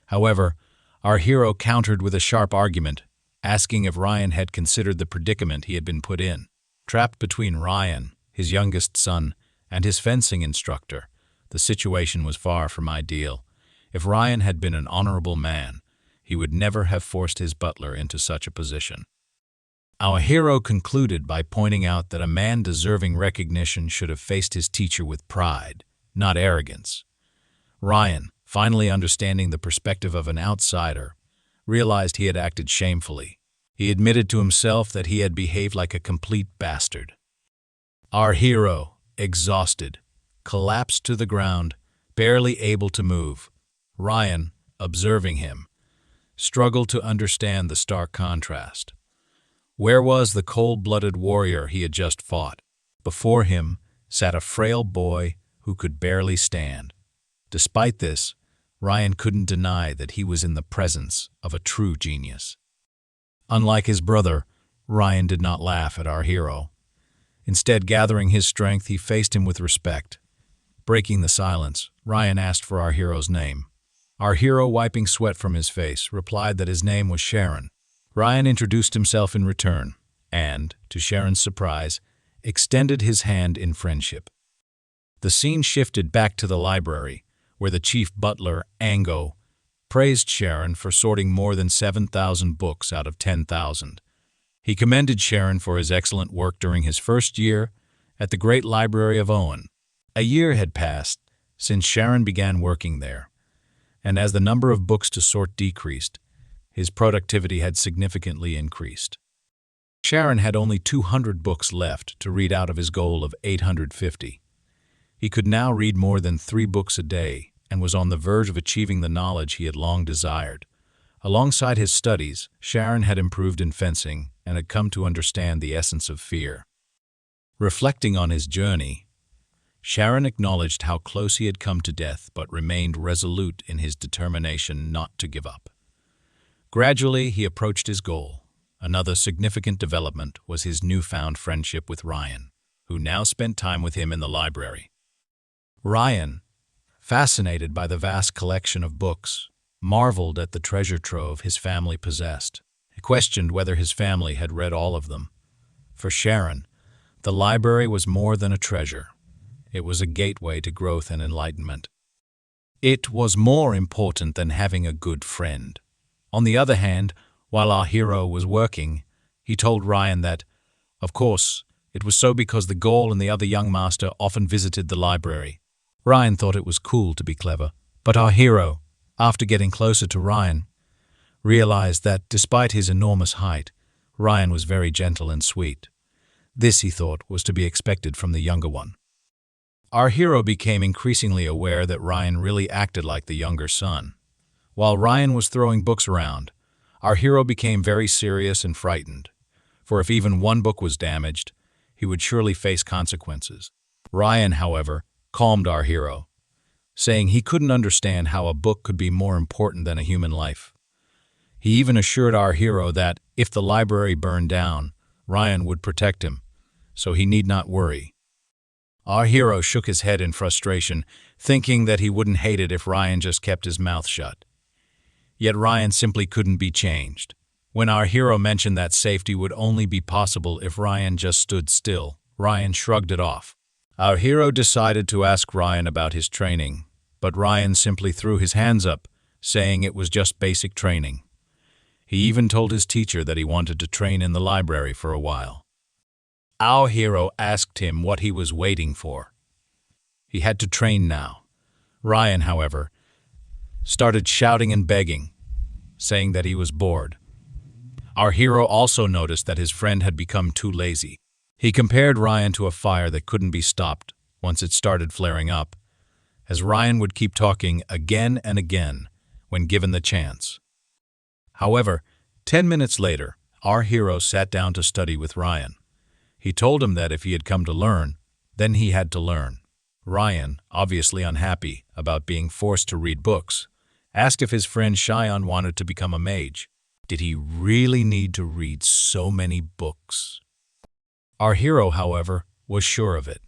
However, our hero countered with a sharp argument, asking if Ryan had considered the predicament he had been put in. Trapped between Ryan, his youngest son, and his fencing instructor, the situation was far from ideal. If Ryan had been an honorable man, he would never have forced his butler into such a position. Our hero concluded by pointing out that a man deserving recognition should have faced his teacher with pride, not arrogance. Ryan, finally understanding the perspective of an outsider, realized he had acted shamefully. He admitted to himself that he had behaved like a complete bastard. Our hero, exhausted, collapsed to the ground, barely able to move. Ryan, observing him, struggled to understand the stark contrast. Where was the cold-blooded warrior he had just fought? Before him sat a frail boy who could barely stand. Despite this, Ryan couldn't deny that he was in the presence of a true genius. Unlike his brother, Ryan did not laugh at our hero. Instead, gathering his strength, he faced him with respect. Breaking the silence, Ryan asked for our hero's name. Our hero, wiping sweat from his face, replied that his name was Sharon. Ryan introduced himself in return and, to Sharon's surprise, extended his hand in friendship. The scene shifted back to the library, where the chief butler, Ango, praised Sharon for sorting more than 7,000 books out of 10,000. He commended Sharon for his excellent work during his first year at the Great Library of Owen. A year had passed since Sharon began working there, and as the number of books to sort decreased, his productivity had significantly increased. Sharon had only 200 books left to read out of his goal of 850. He could now read more than 3 books a day and was on the verge of achieving the knowledge he had long desired. Alongside his studies, Sharon had improved in fencing and had come to understand the essence of fear. Reflecting on his journey, Sharon acknowledged how close he had come to death but remained resolute in his determination not to give up. Gradually, he approached his goal. Another significant development was his newfound friendship with Ryan, who now spent time with him in the library. Ryan, fascinated by the vast collection of books, marveled at the treasure trove his family possessed. He questioned whether his family had read all of them. For Sharon, the library was more than a treasure. It was a gateway to growth and enlightenment. It was more important than having a good friend. On the other hand, while our hero was working, he told Ryan that, of course, it was so because the Gaul and the other young master often visited the library. Ryan thought it was cool to be clever, but our hero, after getting closer to Ryan, realized that despite his enormous height, Ryan was very gentle and sweet. This, he thought, was to be expected from the younger one. Our hero became increasingly aware that Ryan really acted like the younger son. While Ryan was throwing books around, our hero became very serious and frightened, for if even one book was damaged, he would surely face consequences. Ryan, however, calmed our hero, saying he couldn't understand how a book could be more important than a human life. He even assured our hero that, if the library burned down, Ryan would protect him, so he need not worry. Our hero shook his head in frustration, thinking that he wouldn't hate it if Ryan just kept his mouth shut. Yet Ryan simply couldn't be changed. When our hero mentioned that safety would only be possible if Ryan just stood still, Ryan shrugged it off. Our hero decided to ask Ryan about his training, but Ryan simply threw his hands up, saying it was just basic training. He even told his teacher that he wanted to train in the library for a while. Our hero asked him what he was waiting for. He had to train now. Ryan, however, started shouting and begging, saying that he was bored. Our hero also noticed that his friend had become too lazy. He compared Ryan to a fire that couldn't be stopped once it started flaring up, as Ryan would keep talking again and again when given the chance. However, 10 minutes later, our hero sat down to study with Ryan. He told him that if he had come to learn, then he had to learn. Ryan, obviously unhappy about being forced to read books, asked if his friend Cheyenne wanted to become a mage. Did he really need to read so many books? Our hero, however, was sure of it.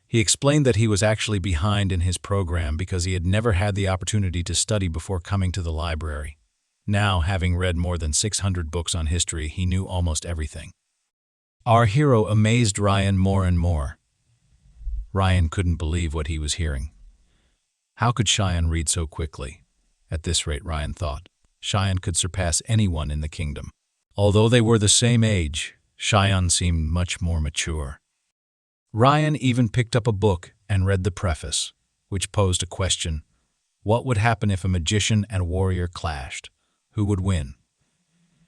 He explained that he was actually behind in his program because he had never had the opportunity to study before coming to the library. Now, having read more than 600 books on history, he knew almost everything. Our hero amazed Ryan more and more. Ryan couldn't believe what he was hearing. How could Cheyenne read so quickly? At this rate, Ryan thought, Cheyenne could surpass anyone in the kingdom. Although they were the same age, Cheyenne seemed much more mature. Ryan even picked up a book and read the preface, which posed a question. What would happen if a magician and warrior clashed? Who would win?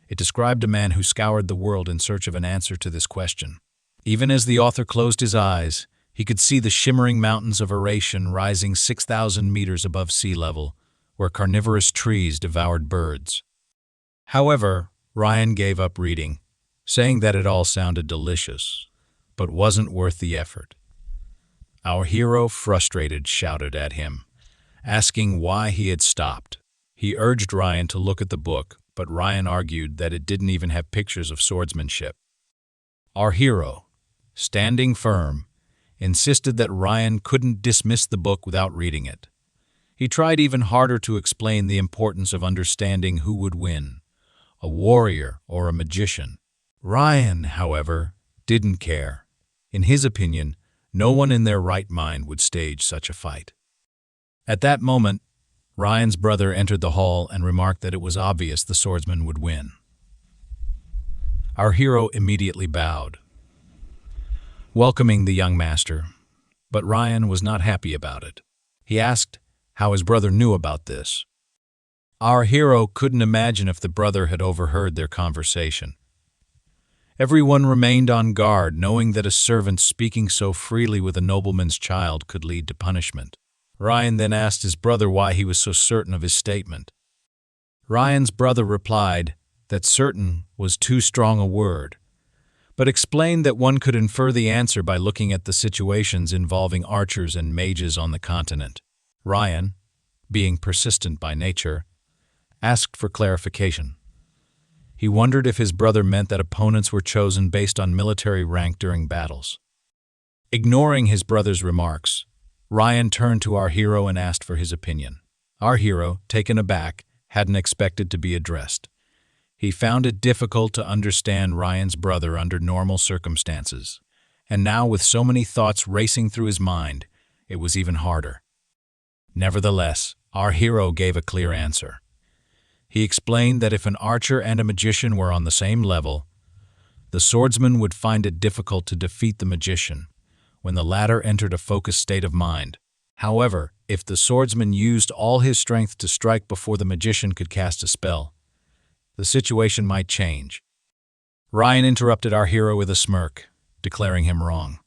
It described a man who scoured the world in search of an answer to this question. Even as the author closed his eyes, he could see the shimmering mountains of Aration rising 6,000 meters above sea level, where carnivorous trees devoured birds. However, Ryan gave up reading, saying that it all sounded delicious, but wasn't worth the effort. Our hero, frustrated, shouted at him, asking why he had stopped. He urged Ryan to look at the book, but Ryan argued that it didn't even have pictures of swordsmanship. Our hero, standing firm, insisted that Ryan couldn't dismiss the book without reading it. He tried even harder to explain the importance of understanding who would win, a warrior or a magician. Ryan, however, didn't care. In his opinion, no one in their right mind would stage such a fight. At that moment, Ryan's brother entered the hall and remarked that it was obvious the swordsman would win. Our hero immediately bowed, welcoming the young master, but Ryan was not happy about it. He asked how his brother knew about this. Our hero couldn't imagine if the brother had overheard their conversation. Everyone remained on guard, knowing that a servant speaking so freely with a nobleman's child could lead to punishment. Ryan then asked his brother why he was so certain of his statement. Ryan's brother replied that certain was too strong a word, but explained that one could infer the answer by looking at the situations involving archers and mages on the continent. Ryan, being persistent by nature, asked for clarification. He wondered if his brother meant that opponents were chosen based on military rank during battles. Ignoring his brother's remarks, Ryan turned to our hero and asked for his opinion. Our hero, taken aback, hadn't expected to be addressed. He found it difficult to understand Ryan's brother under normal circumstances, and now with so many thoughts racing through his mind, it was even harder. Nevertheless, our hero gave a clear answer. He explained that if an archer and a magician were on the same level, the swordsman would find it difficult to defeat the magician when the latter entered a focused state of mind. However, if the swordsman used all his strength to strike before the magician could cast a spell, the situation might change. Ryan interrupted our hero with a smirk, declaring him wrong.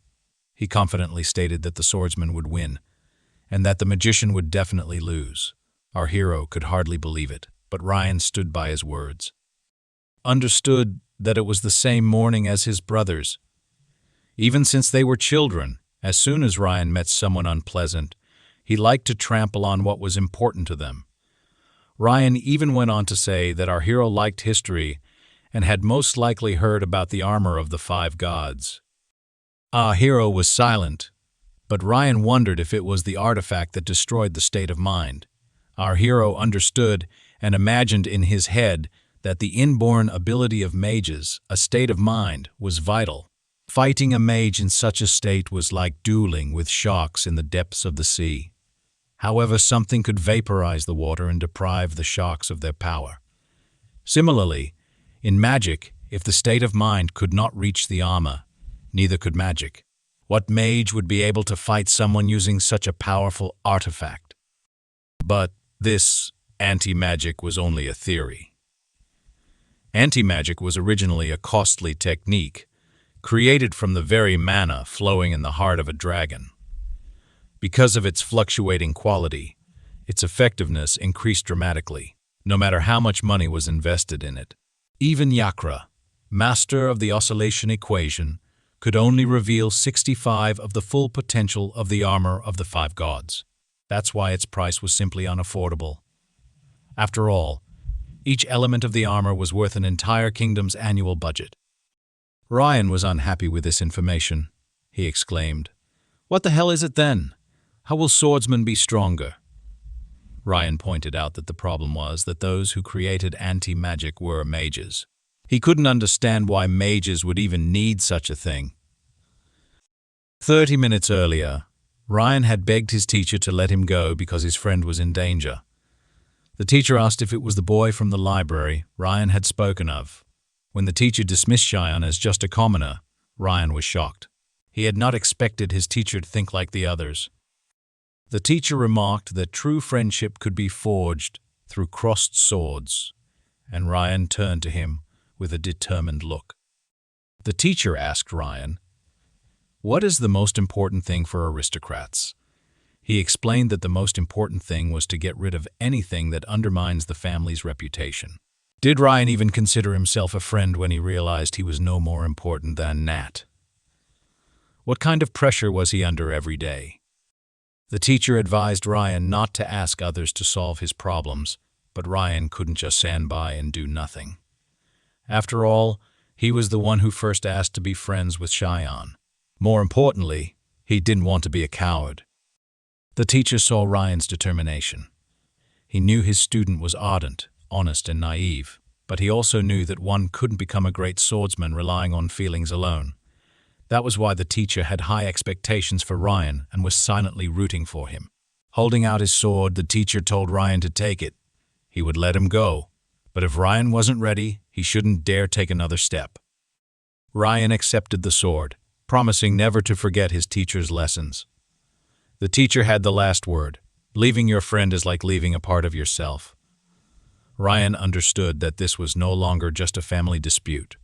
He confidently stated that the swordsman would win, and that the magician would definitely lose. Our hero could hardly believe it, but Ryan stood by his words. Understood that it was the same morning as his brothers. Even since they were children, as soon as Ryan met someone unpleasant, he liked to trample on what was important to them. Ryan even went on to say that our hero liked history and had most likely heard about the armor of the 5 gods. Our hero was silent, but Ryan wondered if it was the artifact that destroyed the state of mind. Our hero understood and imagined in his head that the inborn ability of mages, a state of mind, was vital. Fighting a mage in such a state was like dueling with sharks in the depths of the sea. However, something could vaporize the water and deprive the sharks of their power. Similarly, in magic, if the state of mind could not reach the armor, neither could magic. What mage would be able to fight someone using such a powerful artifact? But this anti-magic was only a theory. Anti-magic was originally a costly technique, created from the very mana flowing in the heart of a dragon. Because of its fluctuating quality, its effectiveness increased dramatically, no matter how much money was invested in it. Even Yakra, master of the oscillation equation, could only reveal 65 of the full potential of the armor of the 5 gods. That's why its price was simply unaffordable. After all, each element of the armor was worth an entire kingdom's annual budget. Ryan was unhappy with this information. He exclaimed, "What the hell is it then? How will swordsmen be stronger?" Ryan pointed out that the problem was that those who created anti-magic were mages. He couldn't understand why mages would even need such a thing. 30 minutes earlier, Ryan had begged his teacher to let him go because his friend was in danger. The teacher asked if it was the boy from the library Ryan had spoken of. When the teacher dismissed Cheyenne as just a commoner, Ryan was shocked. He had not expected his teacher to think like the others. The teacher remarked that true friendship could be forged through crossed swords, and Ryan turned to him with a determined look. The teacher asked Ryan, "What is the most important thing for aristocrats?" He explained that the most important thing was to get rid of anything that undermines the family's reputation. Did Ryan even consider himself a friend when he realized he was no more important than Nat? What kind of pressure was he under every day? The teacher advised Ryan not to ask others to solve his problems, but Ryan couldn't just stand by and do nothing. After all, he was the one who first asked to be friends with Cheyenne. More importantly, he didn't want to be a coward. The teacher saw Ryan's determination. He knew his student was ardent, honest, and naive, but he also knew that one couldn't become a great swordsman relying on feelings alone. That was why the teacher had high expectations for Ryan and was silently rooting for him. Holding out his sword, the teacher told Ryan to take it. He would let him go, but if Ryan wasn't ready, he shouldn't dare take another step. Ryan accepted the sword, promising never to forget his teacher's lessons. The teacher had the last word. Leaving your friend is like leaving a part of yourself. Ryan understood that this was no longer just a family dispute.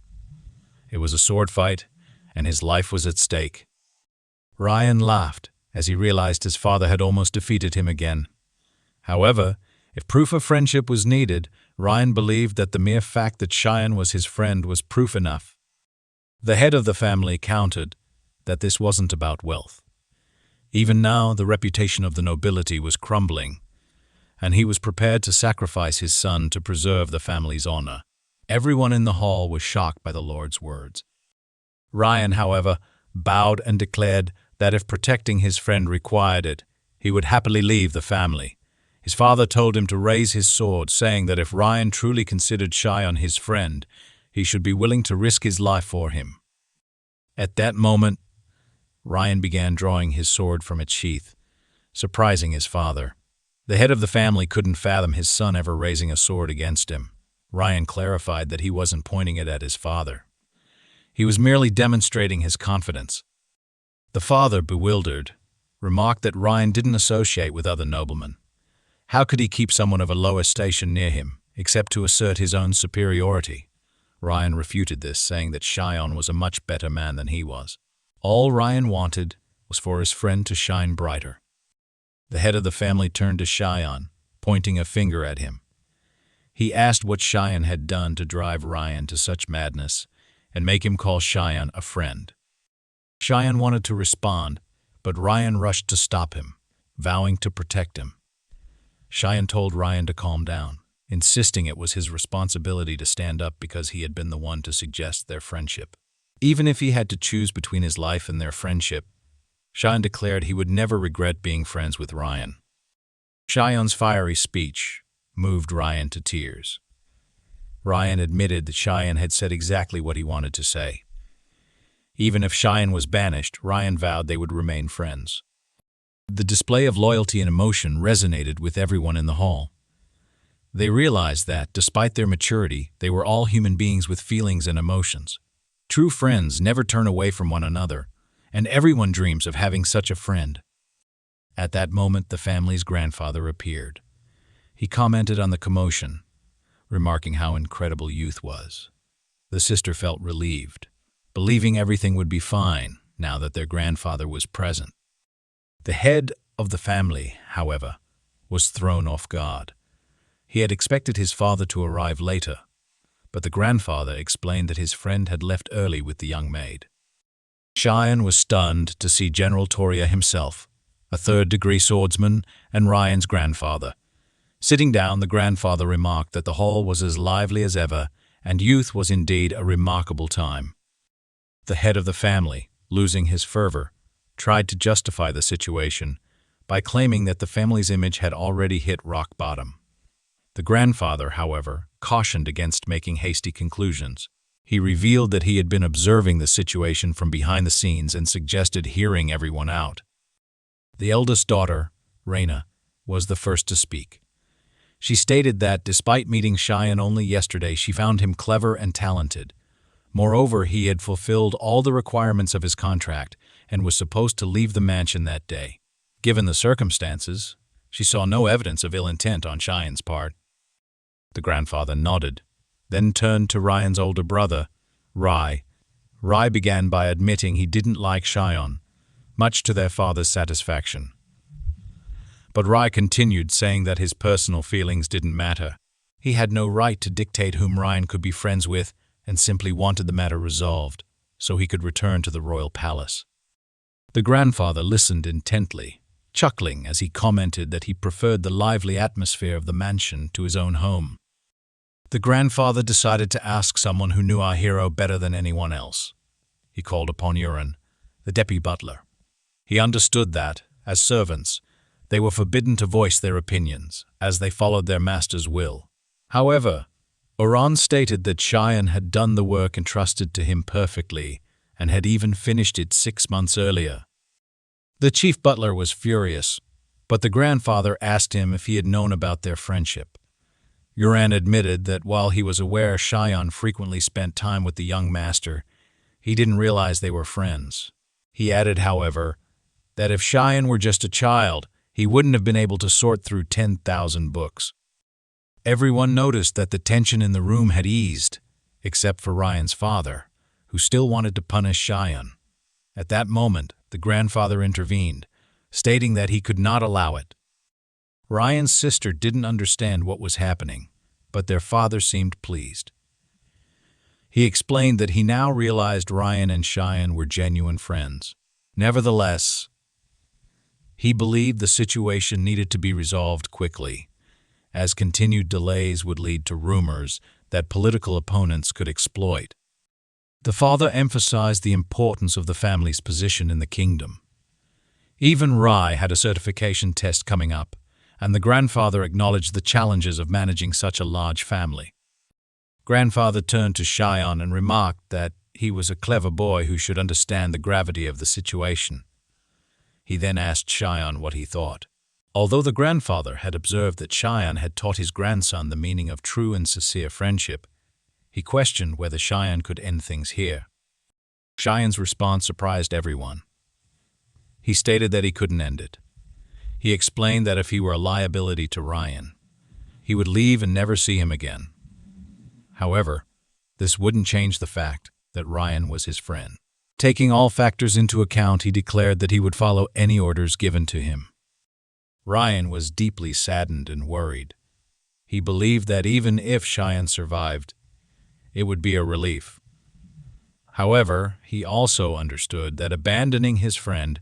It was a sword fight, and his life was at stake. Ryan laughed as he realized his father had almost defeated him again. However, if proof of friendship was needed, Ryan believed that the mere fact that Cheyenne was his friend was proof enough. The head of the family countered that this wasn't about wealth. Even now, the reputation of the nobility was crumbling, and he was prepared to sacrifice his son to preserve the family's honor. Everyone in the hall was shocked by the Lord's words. Ryan, however, bowed and declared that if protecting his friend required it, he would happily leave the family. His father told him to raise his sword, saying that if Ryan truly considered Cheyenne his friend, he should be willing to risk his life for him. At that moment, Ryan began drawing his sword from its sheath, surprising his father. The head of the family couldn't fathom his son ever raising a sword against him. Ryan clarified that he wasn't pointing it at his father. He was merely demonstrating his confidence. The father, bewildered, remarked that Ryan didn't associate with other noblemen. How could he keep someone of a lower station near him, except to assert his own superiority? Ryan refuted this, saying that Cheyenne was a much better man than he was. All Ryan wanted was for his friend to shine brighter. The head of the family turned to Cheyenne, pointing a finger at him. He asked what Cheyenne had done to drive Ryan to such madness and make him call Cheyenne a friend. Cheyenne wanted to respond, but Ryan rushed to stop him, vowing to protect him. Cheyenne told Ryan to calm down, insisting it was his responsibility to stand up because he had been the one to suggest their friendship. Even if he had to choose between his life and their friendship, Cheyenne declared he would never regret being friends with Ryan. Cheyenne's fiery speech moved Ryan to tears. Ryan admitted that Cheyenne had said exactly what he wanted to say. Even if Cheyenne was banished, Ryan vowed they would remain friends. The display of loyalty and emotion resonated with everyone in the hall. They realized that, despite their maturity, they were all human beings with feelings and emotions. True friends never turn away from one another, and everyone dreams of having such a friend. At that moment, the family's grandfather appeared. He commented on the commotion, remarking how incredible youth was. The sister felt relieved, believing everything would be fine now that their grandfather was present. The head of the family, however, was thrown off guard. He had expected his father to arrive later, but the grandfather explained that his friend had left early with the young maid. Cheyenne was stunned to see General Toria himself, a third-degree swordsman and Ryan's grandfather. Sitting down, the grandfather remarked that the hall was as lively as ever, and youth was indeed a remarkable time. The head of the family, losing his fervor, tried to justify the situation by claiming that the family's image had already hit rock bottom. The grandfather, however, cautioned against making hasty conclusions. He revealed that he had been observing the situation from behind the scenes and suggested hearing everyone out. The eldest daughter, Raina, was the first to speak. She stated that, despite meeting Cheyenne only yesterday, she found him clever and talented. Moreover, he had fulfilled all the requirements of his contract and was supposed to leave the mansion that day. Given the circumstances, she saw no evidence of ill intent on Cheyenne's part. The grandfather nodded, then turned to Ryan's older brother, Rai. Rai began by admitting he didn't like Cheyenne, much to their father's satisfaction. But Rai continued, saying that his personal feelings didn't matter. He had no right to dictate whom Ryan could be friends with and simply wanted the matter resolved so he could return to the royal palace. The grandfather listened intently, chuckling as he commented that he preferred the lively atmosphere of the mansion to his own home. The grandfather decided to ask someone who knew our hero better than anyone else. He called upon Uran, the deputy butler. He understood that, as servants, they were forbidden to voice their opinions, as they followed their master's will. However, Uran stated that Cheyenne had done the work entrusted to him perfectly and had even finished it 6 months earlier. The chief butler was furious, but the grandfather asked him if he had known about their friendship. Uran admitted that while he was aware Cheyenne frequently spent time with the young master, he didn't realize they were friends. He added, however, that if Cheyenne were just a child, he wouldn't have been able to sort through 10,000 books. Everyone noticed that the tension in the room had eased, except for Ryan's father, who still wanted to punish Cheyenne. At that moment, the grandfather intervened, stating that he could not allow it. Ryan's sister didn't understand what was happening, but their father seemed pleased. He explained that he now realized Ryan and Cheyenne were genuine friends. Nevertheless, he believed the situation needed to be resolved quickly, as continued delays would lead to rumors that political opponents could exploit. The father emphasized the importance of the family's position in the kingdom. Even Rai had a certification test coming up, and the grandfather acknowledged the challenges of managing such a large family. Grandfather turned to Cheyenne and remarked that he was a clever boy who should understand the gravity of the situation. He then asked Cheyenne what he thought. Although the grandfather had observed that Cheyenne had taught his grandson the meaning of true and sincere friendship, he questioned whether Cheyenne could end things here. Cheyenne's response surprised everyone. He stated that he couldn't end it. He explained that if he were a liability to Ryan, he would leave and never see him again. However, this wouldn't change the fact that Ryan was his friend. Taking all factors into account, he declared that he would follow any orders given to him. Ryan was deeply saddened and worried. He believed that even if Cheyenne survived, it would be a relief. However, he also understood that abandoning his friend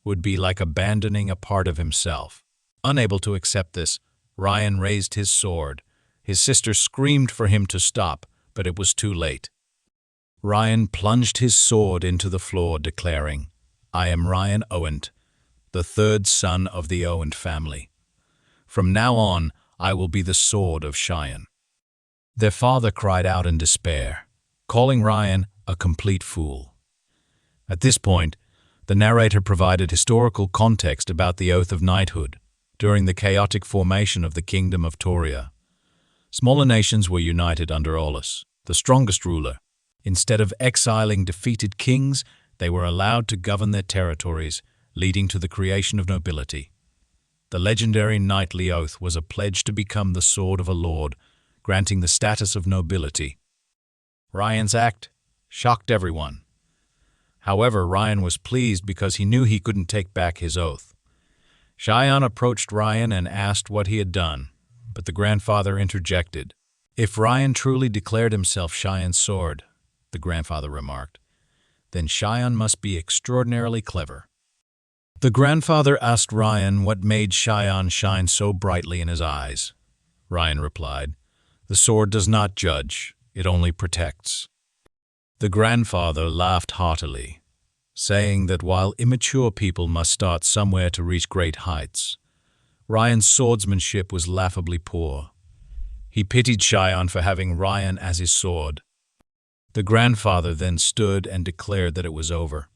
would be like abandoning a part of himself. Unable to accept this, Ryan raised his sword. His sister screamed for him to stop, but it was too late. Ryan plunged his sword into the floor, declaring, "I am Ryan Owent, the third son of the Owent family. From now on, I will be the sword of Cheyenne." Their father cried out in despair, calling Ryan a complete fool. At this point, the narrator provided historical context about the oath of knighthood during the chaotic formation of the Kingdom of Toria. Smaller nations were united under Aulus, the strongest ruler. Instead of exiling defeated kings, they were allowed to govern their territories, leading to the creation of nobility. The legendary knightly oath was a pledge to become the sword of a lord, granting the status of nobility. Ryan's act shocked everyone. However, Ryan was pleased because he knew he couldn't take back his oath. Cheyenne approached Ryan and asked what he had done, but the grandfather interjected. If Ryan truly declared himself Cheyenne's sword, the grandfather remarked, then Cheyenne must be extraordinarily clever. The grandfather asked Ryan what made Cheyenne shine so brightly in his eyes. Ryan replied, "The sword does not judge, it only protects." The grandfather laughed heartily, saying that while immature people must start somewhere to reach great heights, Ryan's swordsmanship was laughably poor. He pitied Cheyenne for having Ryan as his sword. The grandfather then stood and declared that it was over.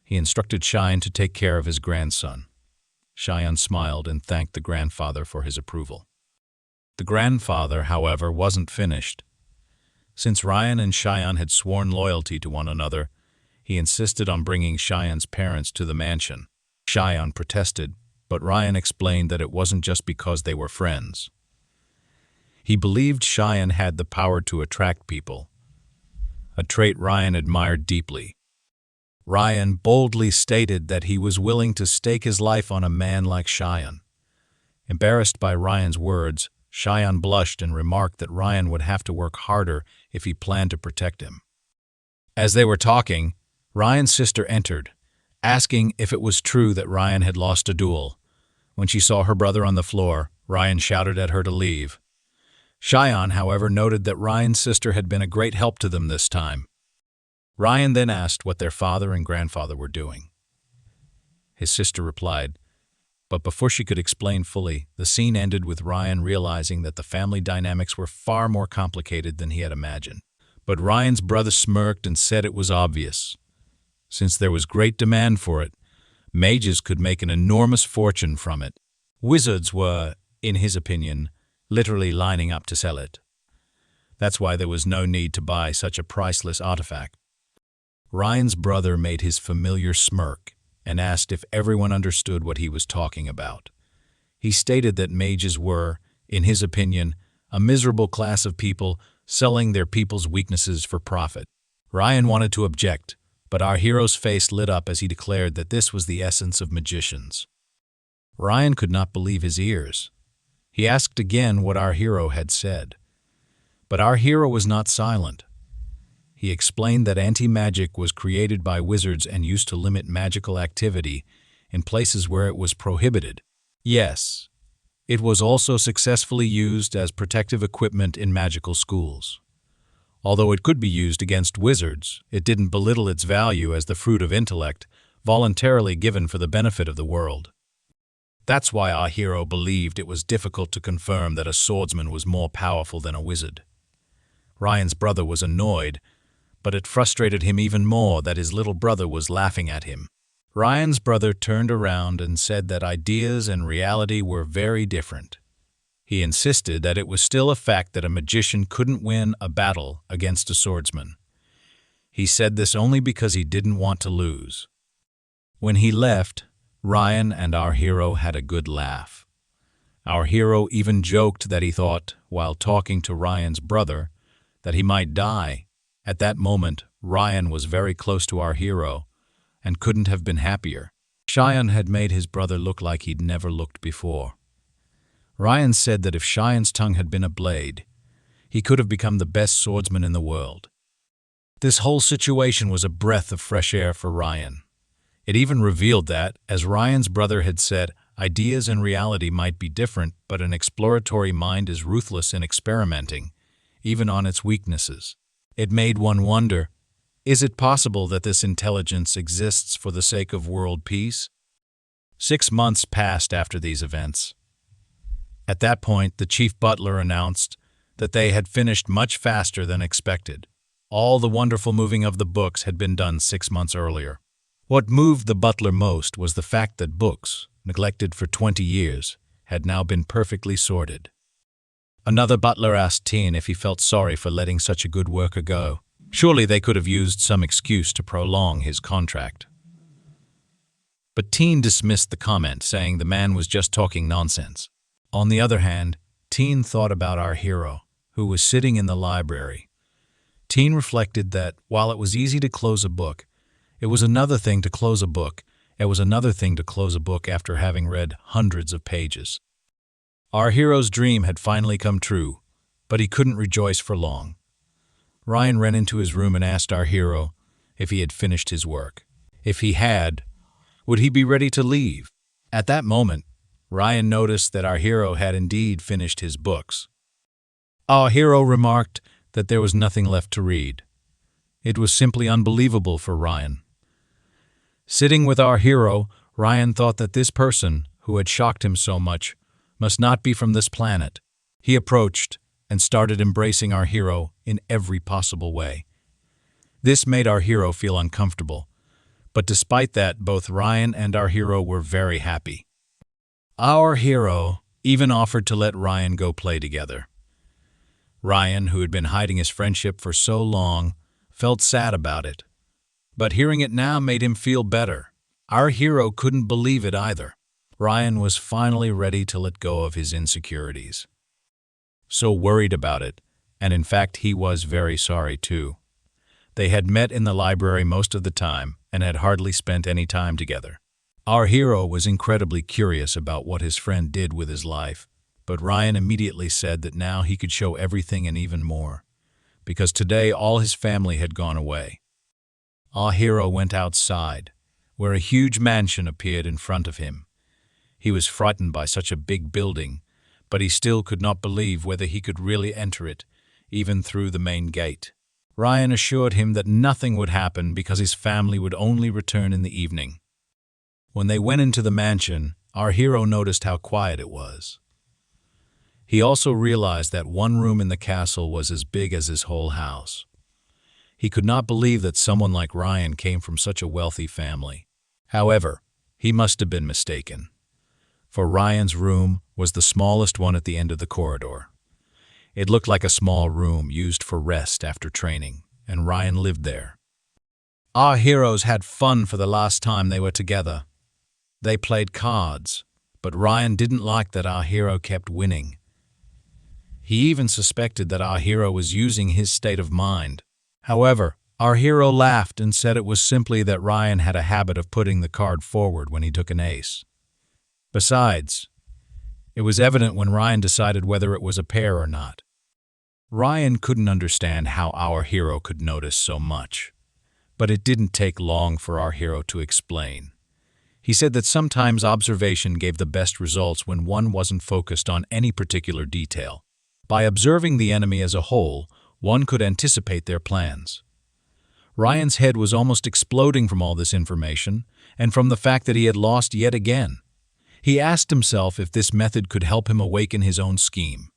He instructed Cheyenne to take care of his grandson. Cheyenne smiled and thanked the grandfather for his approval. The grandfather, however, wasn't finished. Since Ryan and Cheyenne had sworn loyalty to one another, he insisted on bringing Cheyenne's parents to the mansion. Cheyenne protested, but Ryan explained that it wasn't just because they were friends. He believed Cheyenne had the power to attract people, a trait Ryan admired deeply. Ryan boldly stated that he was willing to stake his life on a man like Cheyenne. Embarrassed by Ryan's words, Cheyenne blushed and remarked that Ryan would have to work harder if he planned to protect him. As they were talking, Ryan's sister entered, asking if it was true that Ryan had lost a duel. When she saw her brother on the floor, Ryan shouted at her to leave. Cheyenne, however, noted that Ryan's sister had been a great help to them this time. Ryan then asked what their father and grandfather were doing. His sister replied, but before she could explain fully, the scene ended with Ryan realizing that the family dynamics were far more complicated than he had imagined. But Ryan's brother smirked and said it was obvious. Since there was great demand for it, mages could make an enormous fortune from it. Wizards were, in his opinion, literally lining up to sell it. That's why there was no need to buy such a priceless artifact. Ryan's brother made his familiar smirk and asked if everyone understood what he was talking about. He stated that mages were, in his opinion, a miserable class of people selling their people's weaknesses for profit. Ryan wanted to object, but our hero's face lit up as he declared that this was the essence of magicians. Ryan could not believe his ears. He asked again what our hero had said. But our hero was not silent. He explained that anti-magic was created by wizards and used to limit magical activity in places where it was prohibited. Yes, it was also successfully used as protective equipment in magical schools. Although it could be used against wizards, it didn't belittle its value as the fruit of intellect, voluntarily given for the benefit of the world. That's why our hero believed it was difficult to confirm that a swordsman was more powerful than a wizard. Ryan's brother was annoyed, but it frustrated him even more that his little brother was laughing at him. Ryan's brother turned around and said that ideas and reality were very different. He insisted that it was still a fact that a magician couldn't win a battle against a swordsman. He said this only because he didn't want to lose. When he left, Ryan and our hero had a good laugh. Our hero even joked that he thought, while talking to Ryan's brother, that he might die. At that moment, Ryan was very close to our hero and couldn't have been happier. Cheyenne had made his brother look like he'd never looked before. Ryan said that if Cheyenne's tongue had been a blade, he could have become the best swordsman in the world. This whole situation was a breath of fresh air for Ryan. It even revealed that, as Ryan's brother had said, ideas and reality might be different, but an exploratory mind is ruthless in experimenting, even on its weaknesses. It made one wonder, is it possible that this intelligence exists for the sake of world peace? 6 months passed after these events. At that point, the chief butler announced that they had finished much faster than expected. All the wonderful moving of the books had been done 6 months earlier. What moved the butler most was the fact that books, neglected for 20 years, had now been perfectly sorted. Another butler asked Teen if he felt sorry for letting such a good worker go. Surely they could have used some excuse to prolong his contract. But Teen dismissed the comment, saying the man was just talking nonsense. On the other hand, Teen thought about our hero, who was sitting in the library. Teen reflected that, while it was easy to close a book, it was another thing to close a book. It was another thing to close a book after having read hundreds of pages. Our hero's dream had finally come true, but he couldn't rejoice for long. Ryan ran into his room and asked our hero if he had finished his work. If he had, would he be ready to leave? At that moment, Ryan noticed that our hero had indeed finished his books. Our hero remarked that there was nothing left to read. It was simply unbelievable for Ryan. Sitting with our hero, Ryan thought that this person, who had shocked him so much, must not be from this planet. He approached and started embracing our hero in every possible way. This made our hero feel uncomfortable, but despite that, both Ryan and our hero were very happy. Our hero even offered to let Ryan go play together. Ryan, who had been hiding his friendship for so long, felt sad about it. But hearing it now made him feel better. Our hero couldn't believe it either. Ryan was finally ready to let go of his insecurities. So worried about it, and in fact he was very sorry too. They had met in the library most of the time and had hardly spent any time together. Our hero was incredibly curious about what his friend did with his life, but Ryan immediately said that now he could show everything and even more, because today all his family had gone away. Our hero went outside, where a huge mansion appeared in front of him. He was frightened by such a big building, but he still could not believe whether he could really enter it, even through the main gate. Ryan assured him that nothing would happen because his family would only return in the evening. When they went into the mansion, our hero noticed how quiet it was. He also realized that one room in the castle was as big as his whole house. He could not believe that someone like Ryan came from such a wealthy family. However, he must have been mistaken, for Ryan's room was the smallest one at the end of the corridor. It looked like a small room used for rest after training, and Ryan lived there. Our heroes had fun for the last time they were together. They played cards, but Ryan didn't like that our hero kept winning. He even suspected that our hero was using his state of mind. However, our hero laughed and said it was simply that Ryan had a habit of putting the card forward when he took an ace. Besides, it was evident when Ryan decided whether it was a pair or not. Ryan couldn't understand how our hero could notice so much, but it didn't take long for our hero to explain. He said that sometimes observation gave the best results when one wasn't focused on any particular detail. By observing the enemy as a whole, one could anticipate their plans. Ryan's head was almost exploding from all this information and from the fact that he had lost yet again. He asked himself if this method could help him awaken his own scheme.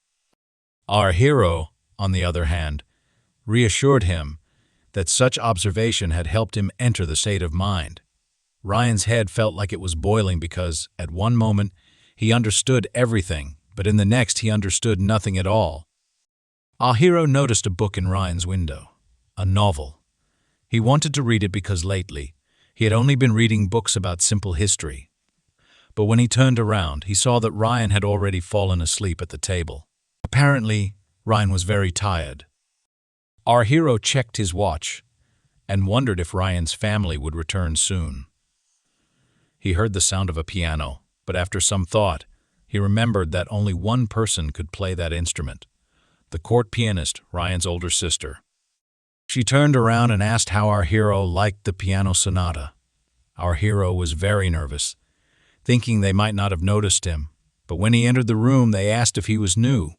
Our hero, on the other hand, reassured him that such observation had helped him enter the state of mind. Ryan's head felt like it was boiling because, at one moment, he understood everything, but in the next he understood nothing at all. Our hero noticed a book in Ryan's window, a novel. He wanted to read it because lately he had only been reading books about simple history. But when he turned around, he saw that Ryan had already fallen asleep at the table. Apparently, Ryan was very tired. Our hero checked his watch and wondered if Ryan's family would return soon. He heard the sound of a piano, but after some thought, he remembered that only one person could play that instrument, the court pianist, Ryan's older sister. She turned around and asked how our hero liked the piano sonata. Our hero was very nervous, thinking they might not have noticed him, but when he entered the room, they asked if he was new.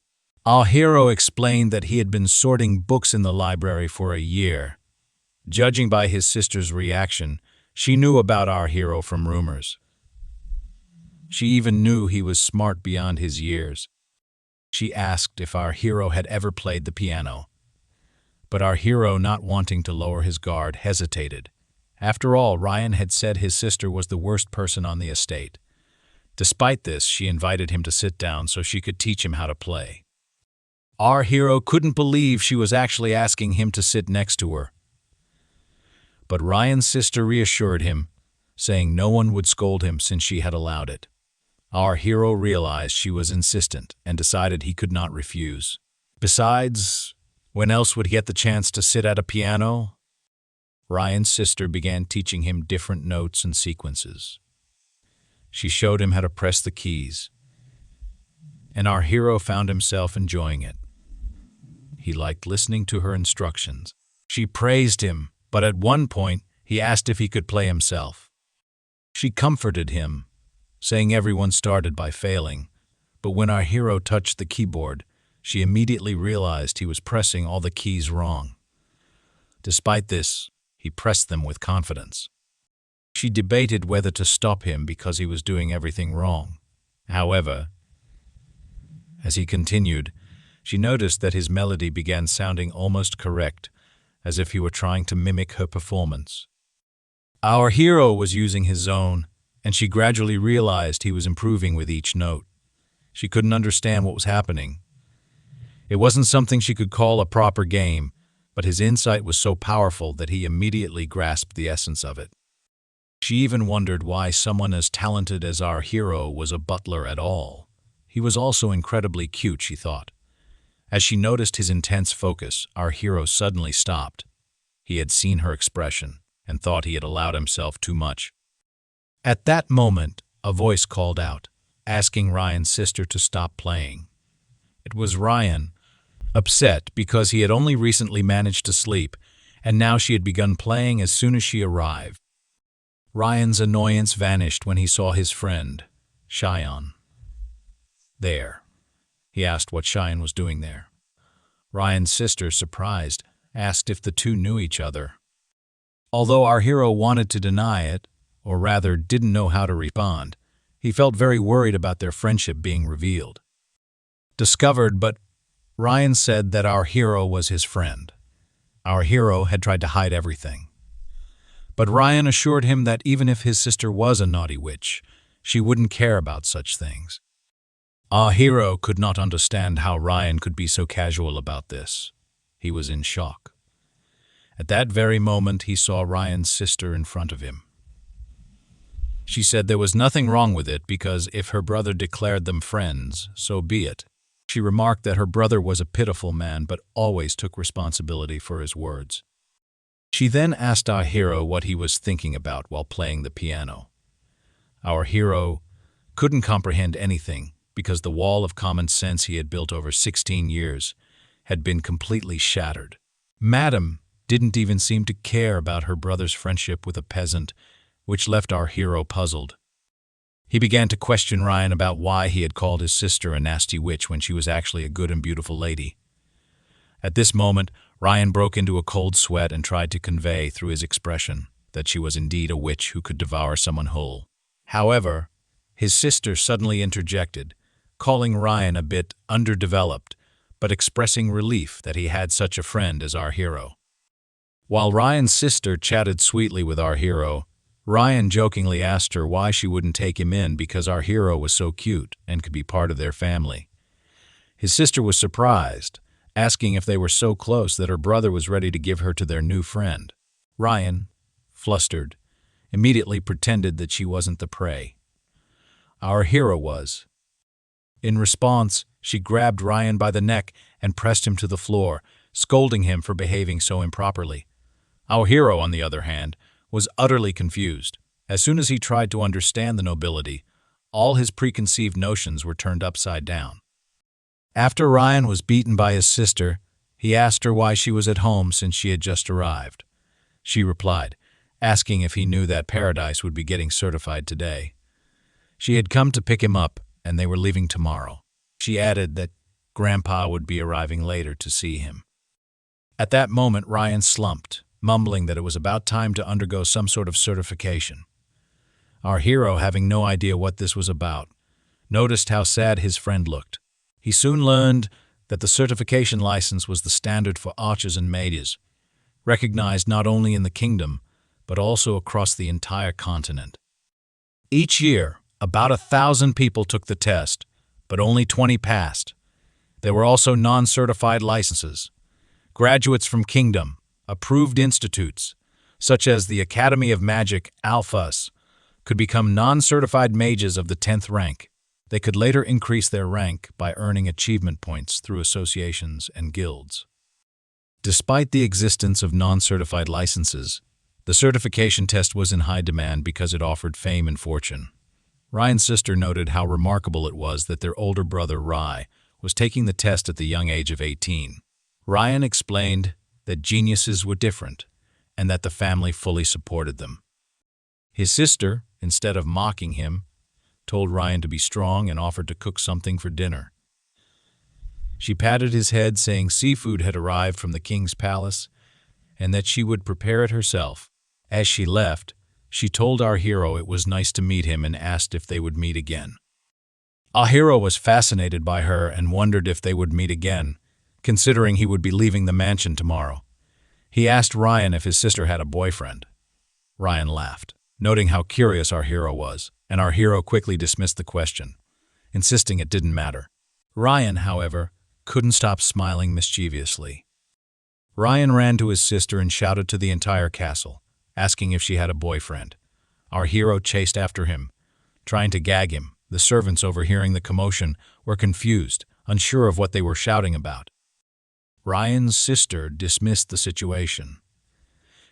Our hero explained that he had been sorting books in the library for a year. Judging by his sister's reaction, she knew about our hero from rumors. She even knew he was smart beyond his years. She asked if our hero had ever played the piano. But our hero, not wanting to lower his guard, hesitated. After all, Ryan had said his sister was the worst person on the estate. Despite this, she invited him to sit down so she could teach him how to play. Our hero couldn't believe she was actually asking him to sit next to her. But Ryan's sister reassured him, saying no one would scold him since she had allowed it. Our hero realized she was insistent and decided he could not refuse. Besides, when else would he get the chance to sit at a piano? Ryan's sister began teaching him different notes and sequences. She showed him how to press the keys, and our hero found himself enjoying it. He liked listening to her instructions. She praised him, but at one point he asked if he could play himself. She comforted him, saying everyone started by failing, but when our hero touched the keyboard, she immediately realized he was pressing all the keys wrong. Despite this, he pressed them with confidence. She debated whether to stop him because he was doing everything wrong. However, as he continued, she noticed that his melody began sounding almost correct, as if he were trying to mimic her performance. Our hero was using his own, and she gradually realized he was improving with each note. She couldn't understand what was happening. It wasn't something she could call a proper game, but his insight was so powerful that he immediately grasped the essence of it. She even wondered why someone as talented as our hero was a butler at all. He was also incredibly cute, she thought. As she noticed his intense focus, our hero suddenly stopped. He had seen her expression and thought he had allowed himself too much. At that moment, a voice called out, asking Ryan's sister to stop playing. It was Ryan, upset because he had only recently managed to sleep, and now she had begun playing as soon as she arrived. Ryan's annoyance vanished when he saw his friend, Cheyenne, there. He asked what Cheyenne was doing there. Ryan's sister, surprised, asked if the two knew each other. Although our hero wanted to deny it, or rather didn't know how to respond, he felt very worried about their friendship being revealed. But Ryan said that our hero was his friend. Our hero had tried to hide everything. But Ryan assured him that even if his sister was a naughty witch, she wouldn't care about such things. Our hero could not understand how Ryan could be so casual about this. He was in shock. At that very moment, he saw Ryan's sister in front of him. She said there was nothing wrong with it because if her brother declared them friends, so be it. She remarked that her brother was a pitiful man but always took responsibility for his words. She then asked our hero what he was thinking about while playing the piano. Our hero couldn't comprehend anything because the wall of common sense he had built over 16 years had been completely shattered. Madam didn't even seem to care about her brother's friendship with a peasant, which left our hero puzzled. He began to question Ryan about why he had called his sister a nasty witch when she was actually a good and beautiful lady. At this moment, Ryan broke into a cold sweat and tried to convey through his expression that she was indeed a witch who could devour someone whole. However, his sister suddenly interjected, calling Ryan a bit underdeveloped, but expressing relief that he had such a friend as our hero. While Ryan's sister chatted sweetly with our hero, Ryan jokingly asked her why she wouldn't take him in because our hero was so cute and could be part of their family. His sister was surprised, asking if they were so close that her brother was ready to give her to their new friend. Ryan, flustered, immediately pretended that she wasn't the prey. Our hero was. In response, she grabbed Ryan by the neck and pressed him to the floor, scolding him for behaving so improperly. Our hero, on the other hand, was utterly confused. As soon as he tried to understand the nobility, all his preconceived notions were turned upside down. After Ryan was beaten by his sister, he asked her why she was at home since she had just arrived. She replied, asking if he knew that Paradise would be getting certified today. She had come to pick him up, and they were leaving tomorrow. She added that Grandpa would be arriving later to see him. At that moment, Ryan slumped, mumbling that it was about time to undergo some sort of certification. Our hero, having no idea what this was about, noticed how sad his friend looked. He soon learned that the certification license was the standard for archers and mages, recognized not only in the kingdom, but also across the entire continent. Each year, about 1,000 people took the test, but only 20 passed. There were also non-certified licenses. Graduates from Kingdom, approved institutes, such as the Academy of Magic Alphas, could become non-certified mages of the 10th rank. They could later increase their rank by earning achievement points through associations and guilds. Despite the existence of non-certified licenses, the certification test was in high demand because it offered fame and fortune. Ryan's sister noted how remarkable it was that their older brother, Rye, was taking the test at the young age of 18. Ryan explained that geniuses were different and that the family fully supported them. His sister, instead of mocking him, told Ryan to be strong and offered to cook something for dinner. She patted his head, saying seafood had arrived from the king's palace and that she would prepare it herself. As she left, she told our hero it was nice to meet him and asked if they would meet again. Our hero was fascinated by her and wondered if they would meet again, considering he would be leaving the mansion tomorrow. He asked Ryan if his sister had a boyfriend. Ryan laughed, noting how curious our hero was, and our hero quickly dismissed the question, insisting it didn't matter. Ryan, however, couldn't stop smiling mischievously. Ryan ran to his sister and shouted to the entire castle, asking if she had a boyfriend. Our hero chased after him, trying to gag him. The servants, overhearing the commotion, were confused, unsure of what they were shouting about. Ryan's sister dismissed the situation,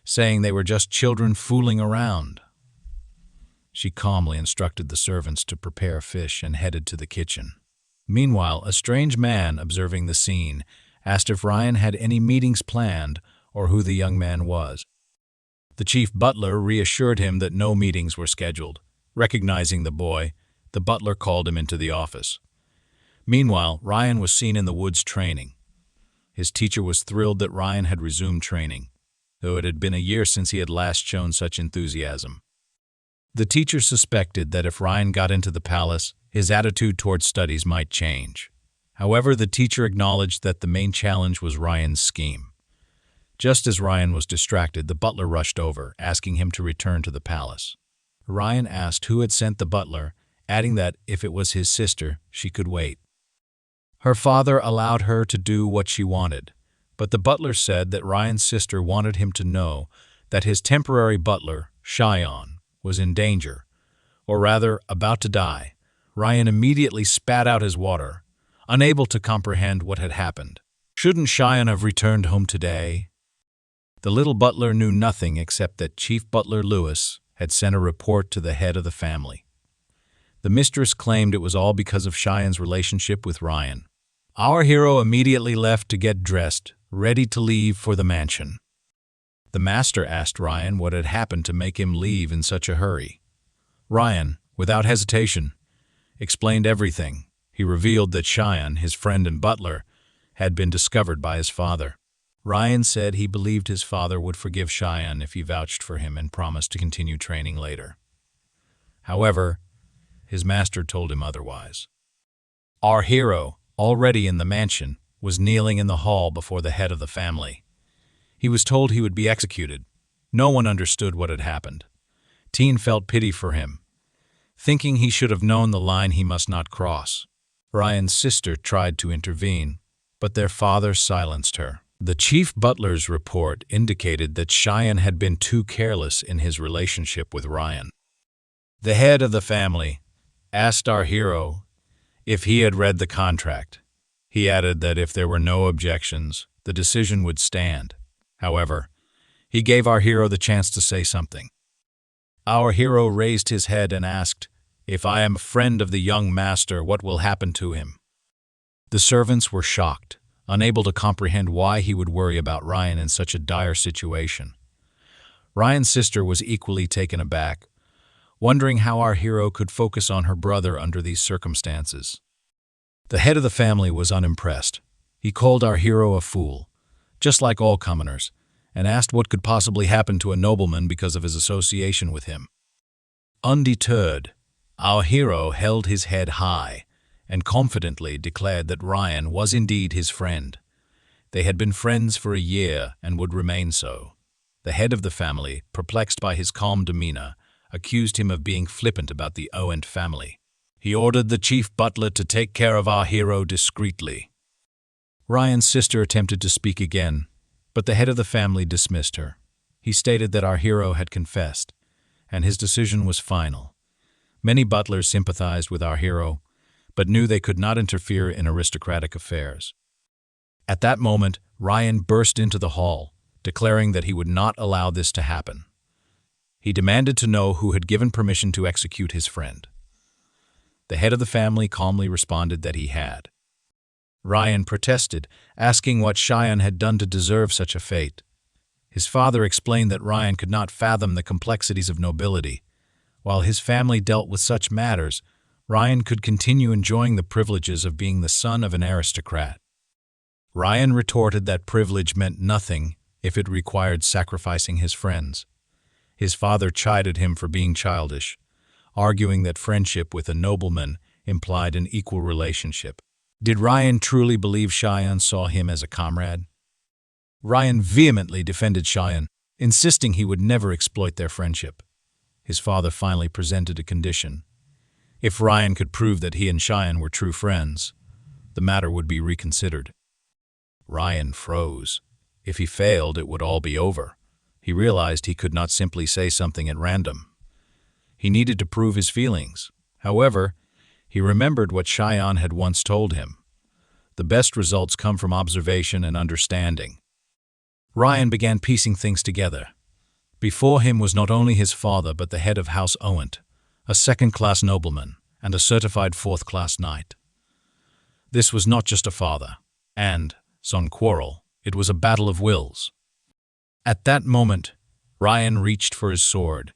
saying they were just children fooling around. She calmly instructed the servants to prepare fish and headed to the kitchen. Meanwhile, a strange man, observing the scene, asked if Ryan had any meetings planned or who the young man was. The chief butler reassured him that no meetings were scheduled. Recognizing the boy, the butler called him into the office. Meanwhile, Ryan was seen in the woods training. His teacher was thrilled that Ryan had resumed training, though it had been a year since he had last shown such enthusiasm. The teacher suspected that if Ryan got into the palace, his attitude towards studies might change. However, the teacher acknowledged that the main challenge was Ryan's scheme. Just as Ryan was distracted, the butler rushed over, asking him to return to the palace. Ryan asked who had sent the butler, adding that if it was his sister, she could wait. Her father allowed her to do what she wanted, but the butler said that Ryan's sister wanted him to know that his temporary butler, Cheyenne, was in danger, or rather about to die. Ryan immediately spat out his water, unable to comprehend what had happened. Shouldn't Cheyenne have returned home today? The little butler knew nothing except that Chief Butler Lewis had sent a report to the head of the family. The mistress claimed it was all because of Cheyenne's relationship with Ryan. Our hero immediately left to get dressed, ready to leave for the mansion. The master asked Ryan what had happened to make him leave in such a hurry. Ryan, without hesitation, explained everything. He revealed that Cheyenne, his friend and butler, had been discovered by his father. Ryan said he believed his father would forgive Cheyenne if he vouched for him and promised to continue training later. However, his master told him otherwise. Our hero, already in the mansion, was kneeling in the hall before the head of the family. He was told he would be executed. No one understood what had happened. Teen felt pity for him, thinking he should have known the line he must not cross. Ryan's sister tried to intervene, but their father silenced her. The chief butler's report indicated that Cheyenne had been too careless in his relationship with Ryan. The head of the family asked our hero if he had read the contract. He added that if there were no objections, the decision would stand. However, he gave our hero the chance to say something. Our hero raised his head and asked, "If I am a friend of the young master, what will happen to him?" The servants were shocked, unable to comprehend why he would worry about Ryan in such a dire situation. Ryan's sister was equally taken aback, wondering how our hero could focus on her brother under these circumstances. The head of the family was unimpressed. He called our hero a fool, just like all commoners, and asked what could possibly happen to a nobleman because of his association with him. Undeterred, our hero held his head high and confidently declared that Ryan was indeed his friend. They had been friends for a year and would remain so. The head of the family, perplexed by his calm demeanor, accused him of being flippant about the Owent family. He ordered the chief butler to take care of our hero discreetly. Ryan's sister attempted to speak again, but the head of the family dismissed her. He stated that our hero had confessed, and his decision was final. Many butlers sympathized with our hero, but knew they could not interfere in aristocratic affairs. At that moment, Ryan burst into the hall, declaring that he would not allow this to happen. He demanded to know who had given permission to execute his friend. The head of the family calmly responded that he had. Ryan protested, asking what Cheyenne had done to deserve such a fate. His father explained that Ryan could not fathom the complexities of nobility. While his family dealt with such matters, Ryan could continue enjoying the privileges of being the son of an aristocrat. Ryan retorted that privilege meant nothing if it required sacrificing his friends. His father chided him for being childish, arguing that friendship with a nobleman implied an equal relationship. Did Ryan truly believe Cheyenne saw him as a comrade? Ryan vehemently defended Cheyenne, insisting he would never exploit their friendship. His father finally presented a condition. If Ryan could prove that he and Cheyenne were true friends, the matter would be reconsidered. Ryan froze. If he failed, it would all be over. He realized he could not simply say something at random. He needed to prove his feelings. However, he remembered what Cheyenne had once told him. The best results come from observation and understanding. Ryan began piecing things together. Before him was not only his father but the head of House Owent, a second-class nobleman and a certified fourth-class knight. This was not just a father and son quarrel, it was a battle of wills. At that moment, Ryan reached for his sword.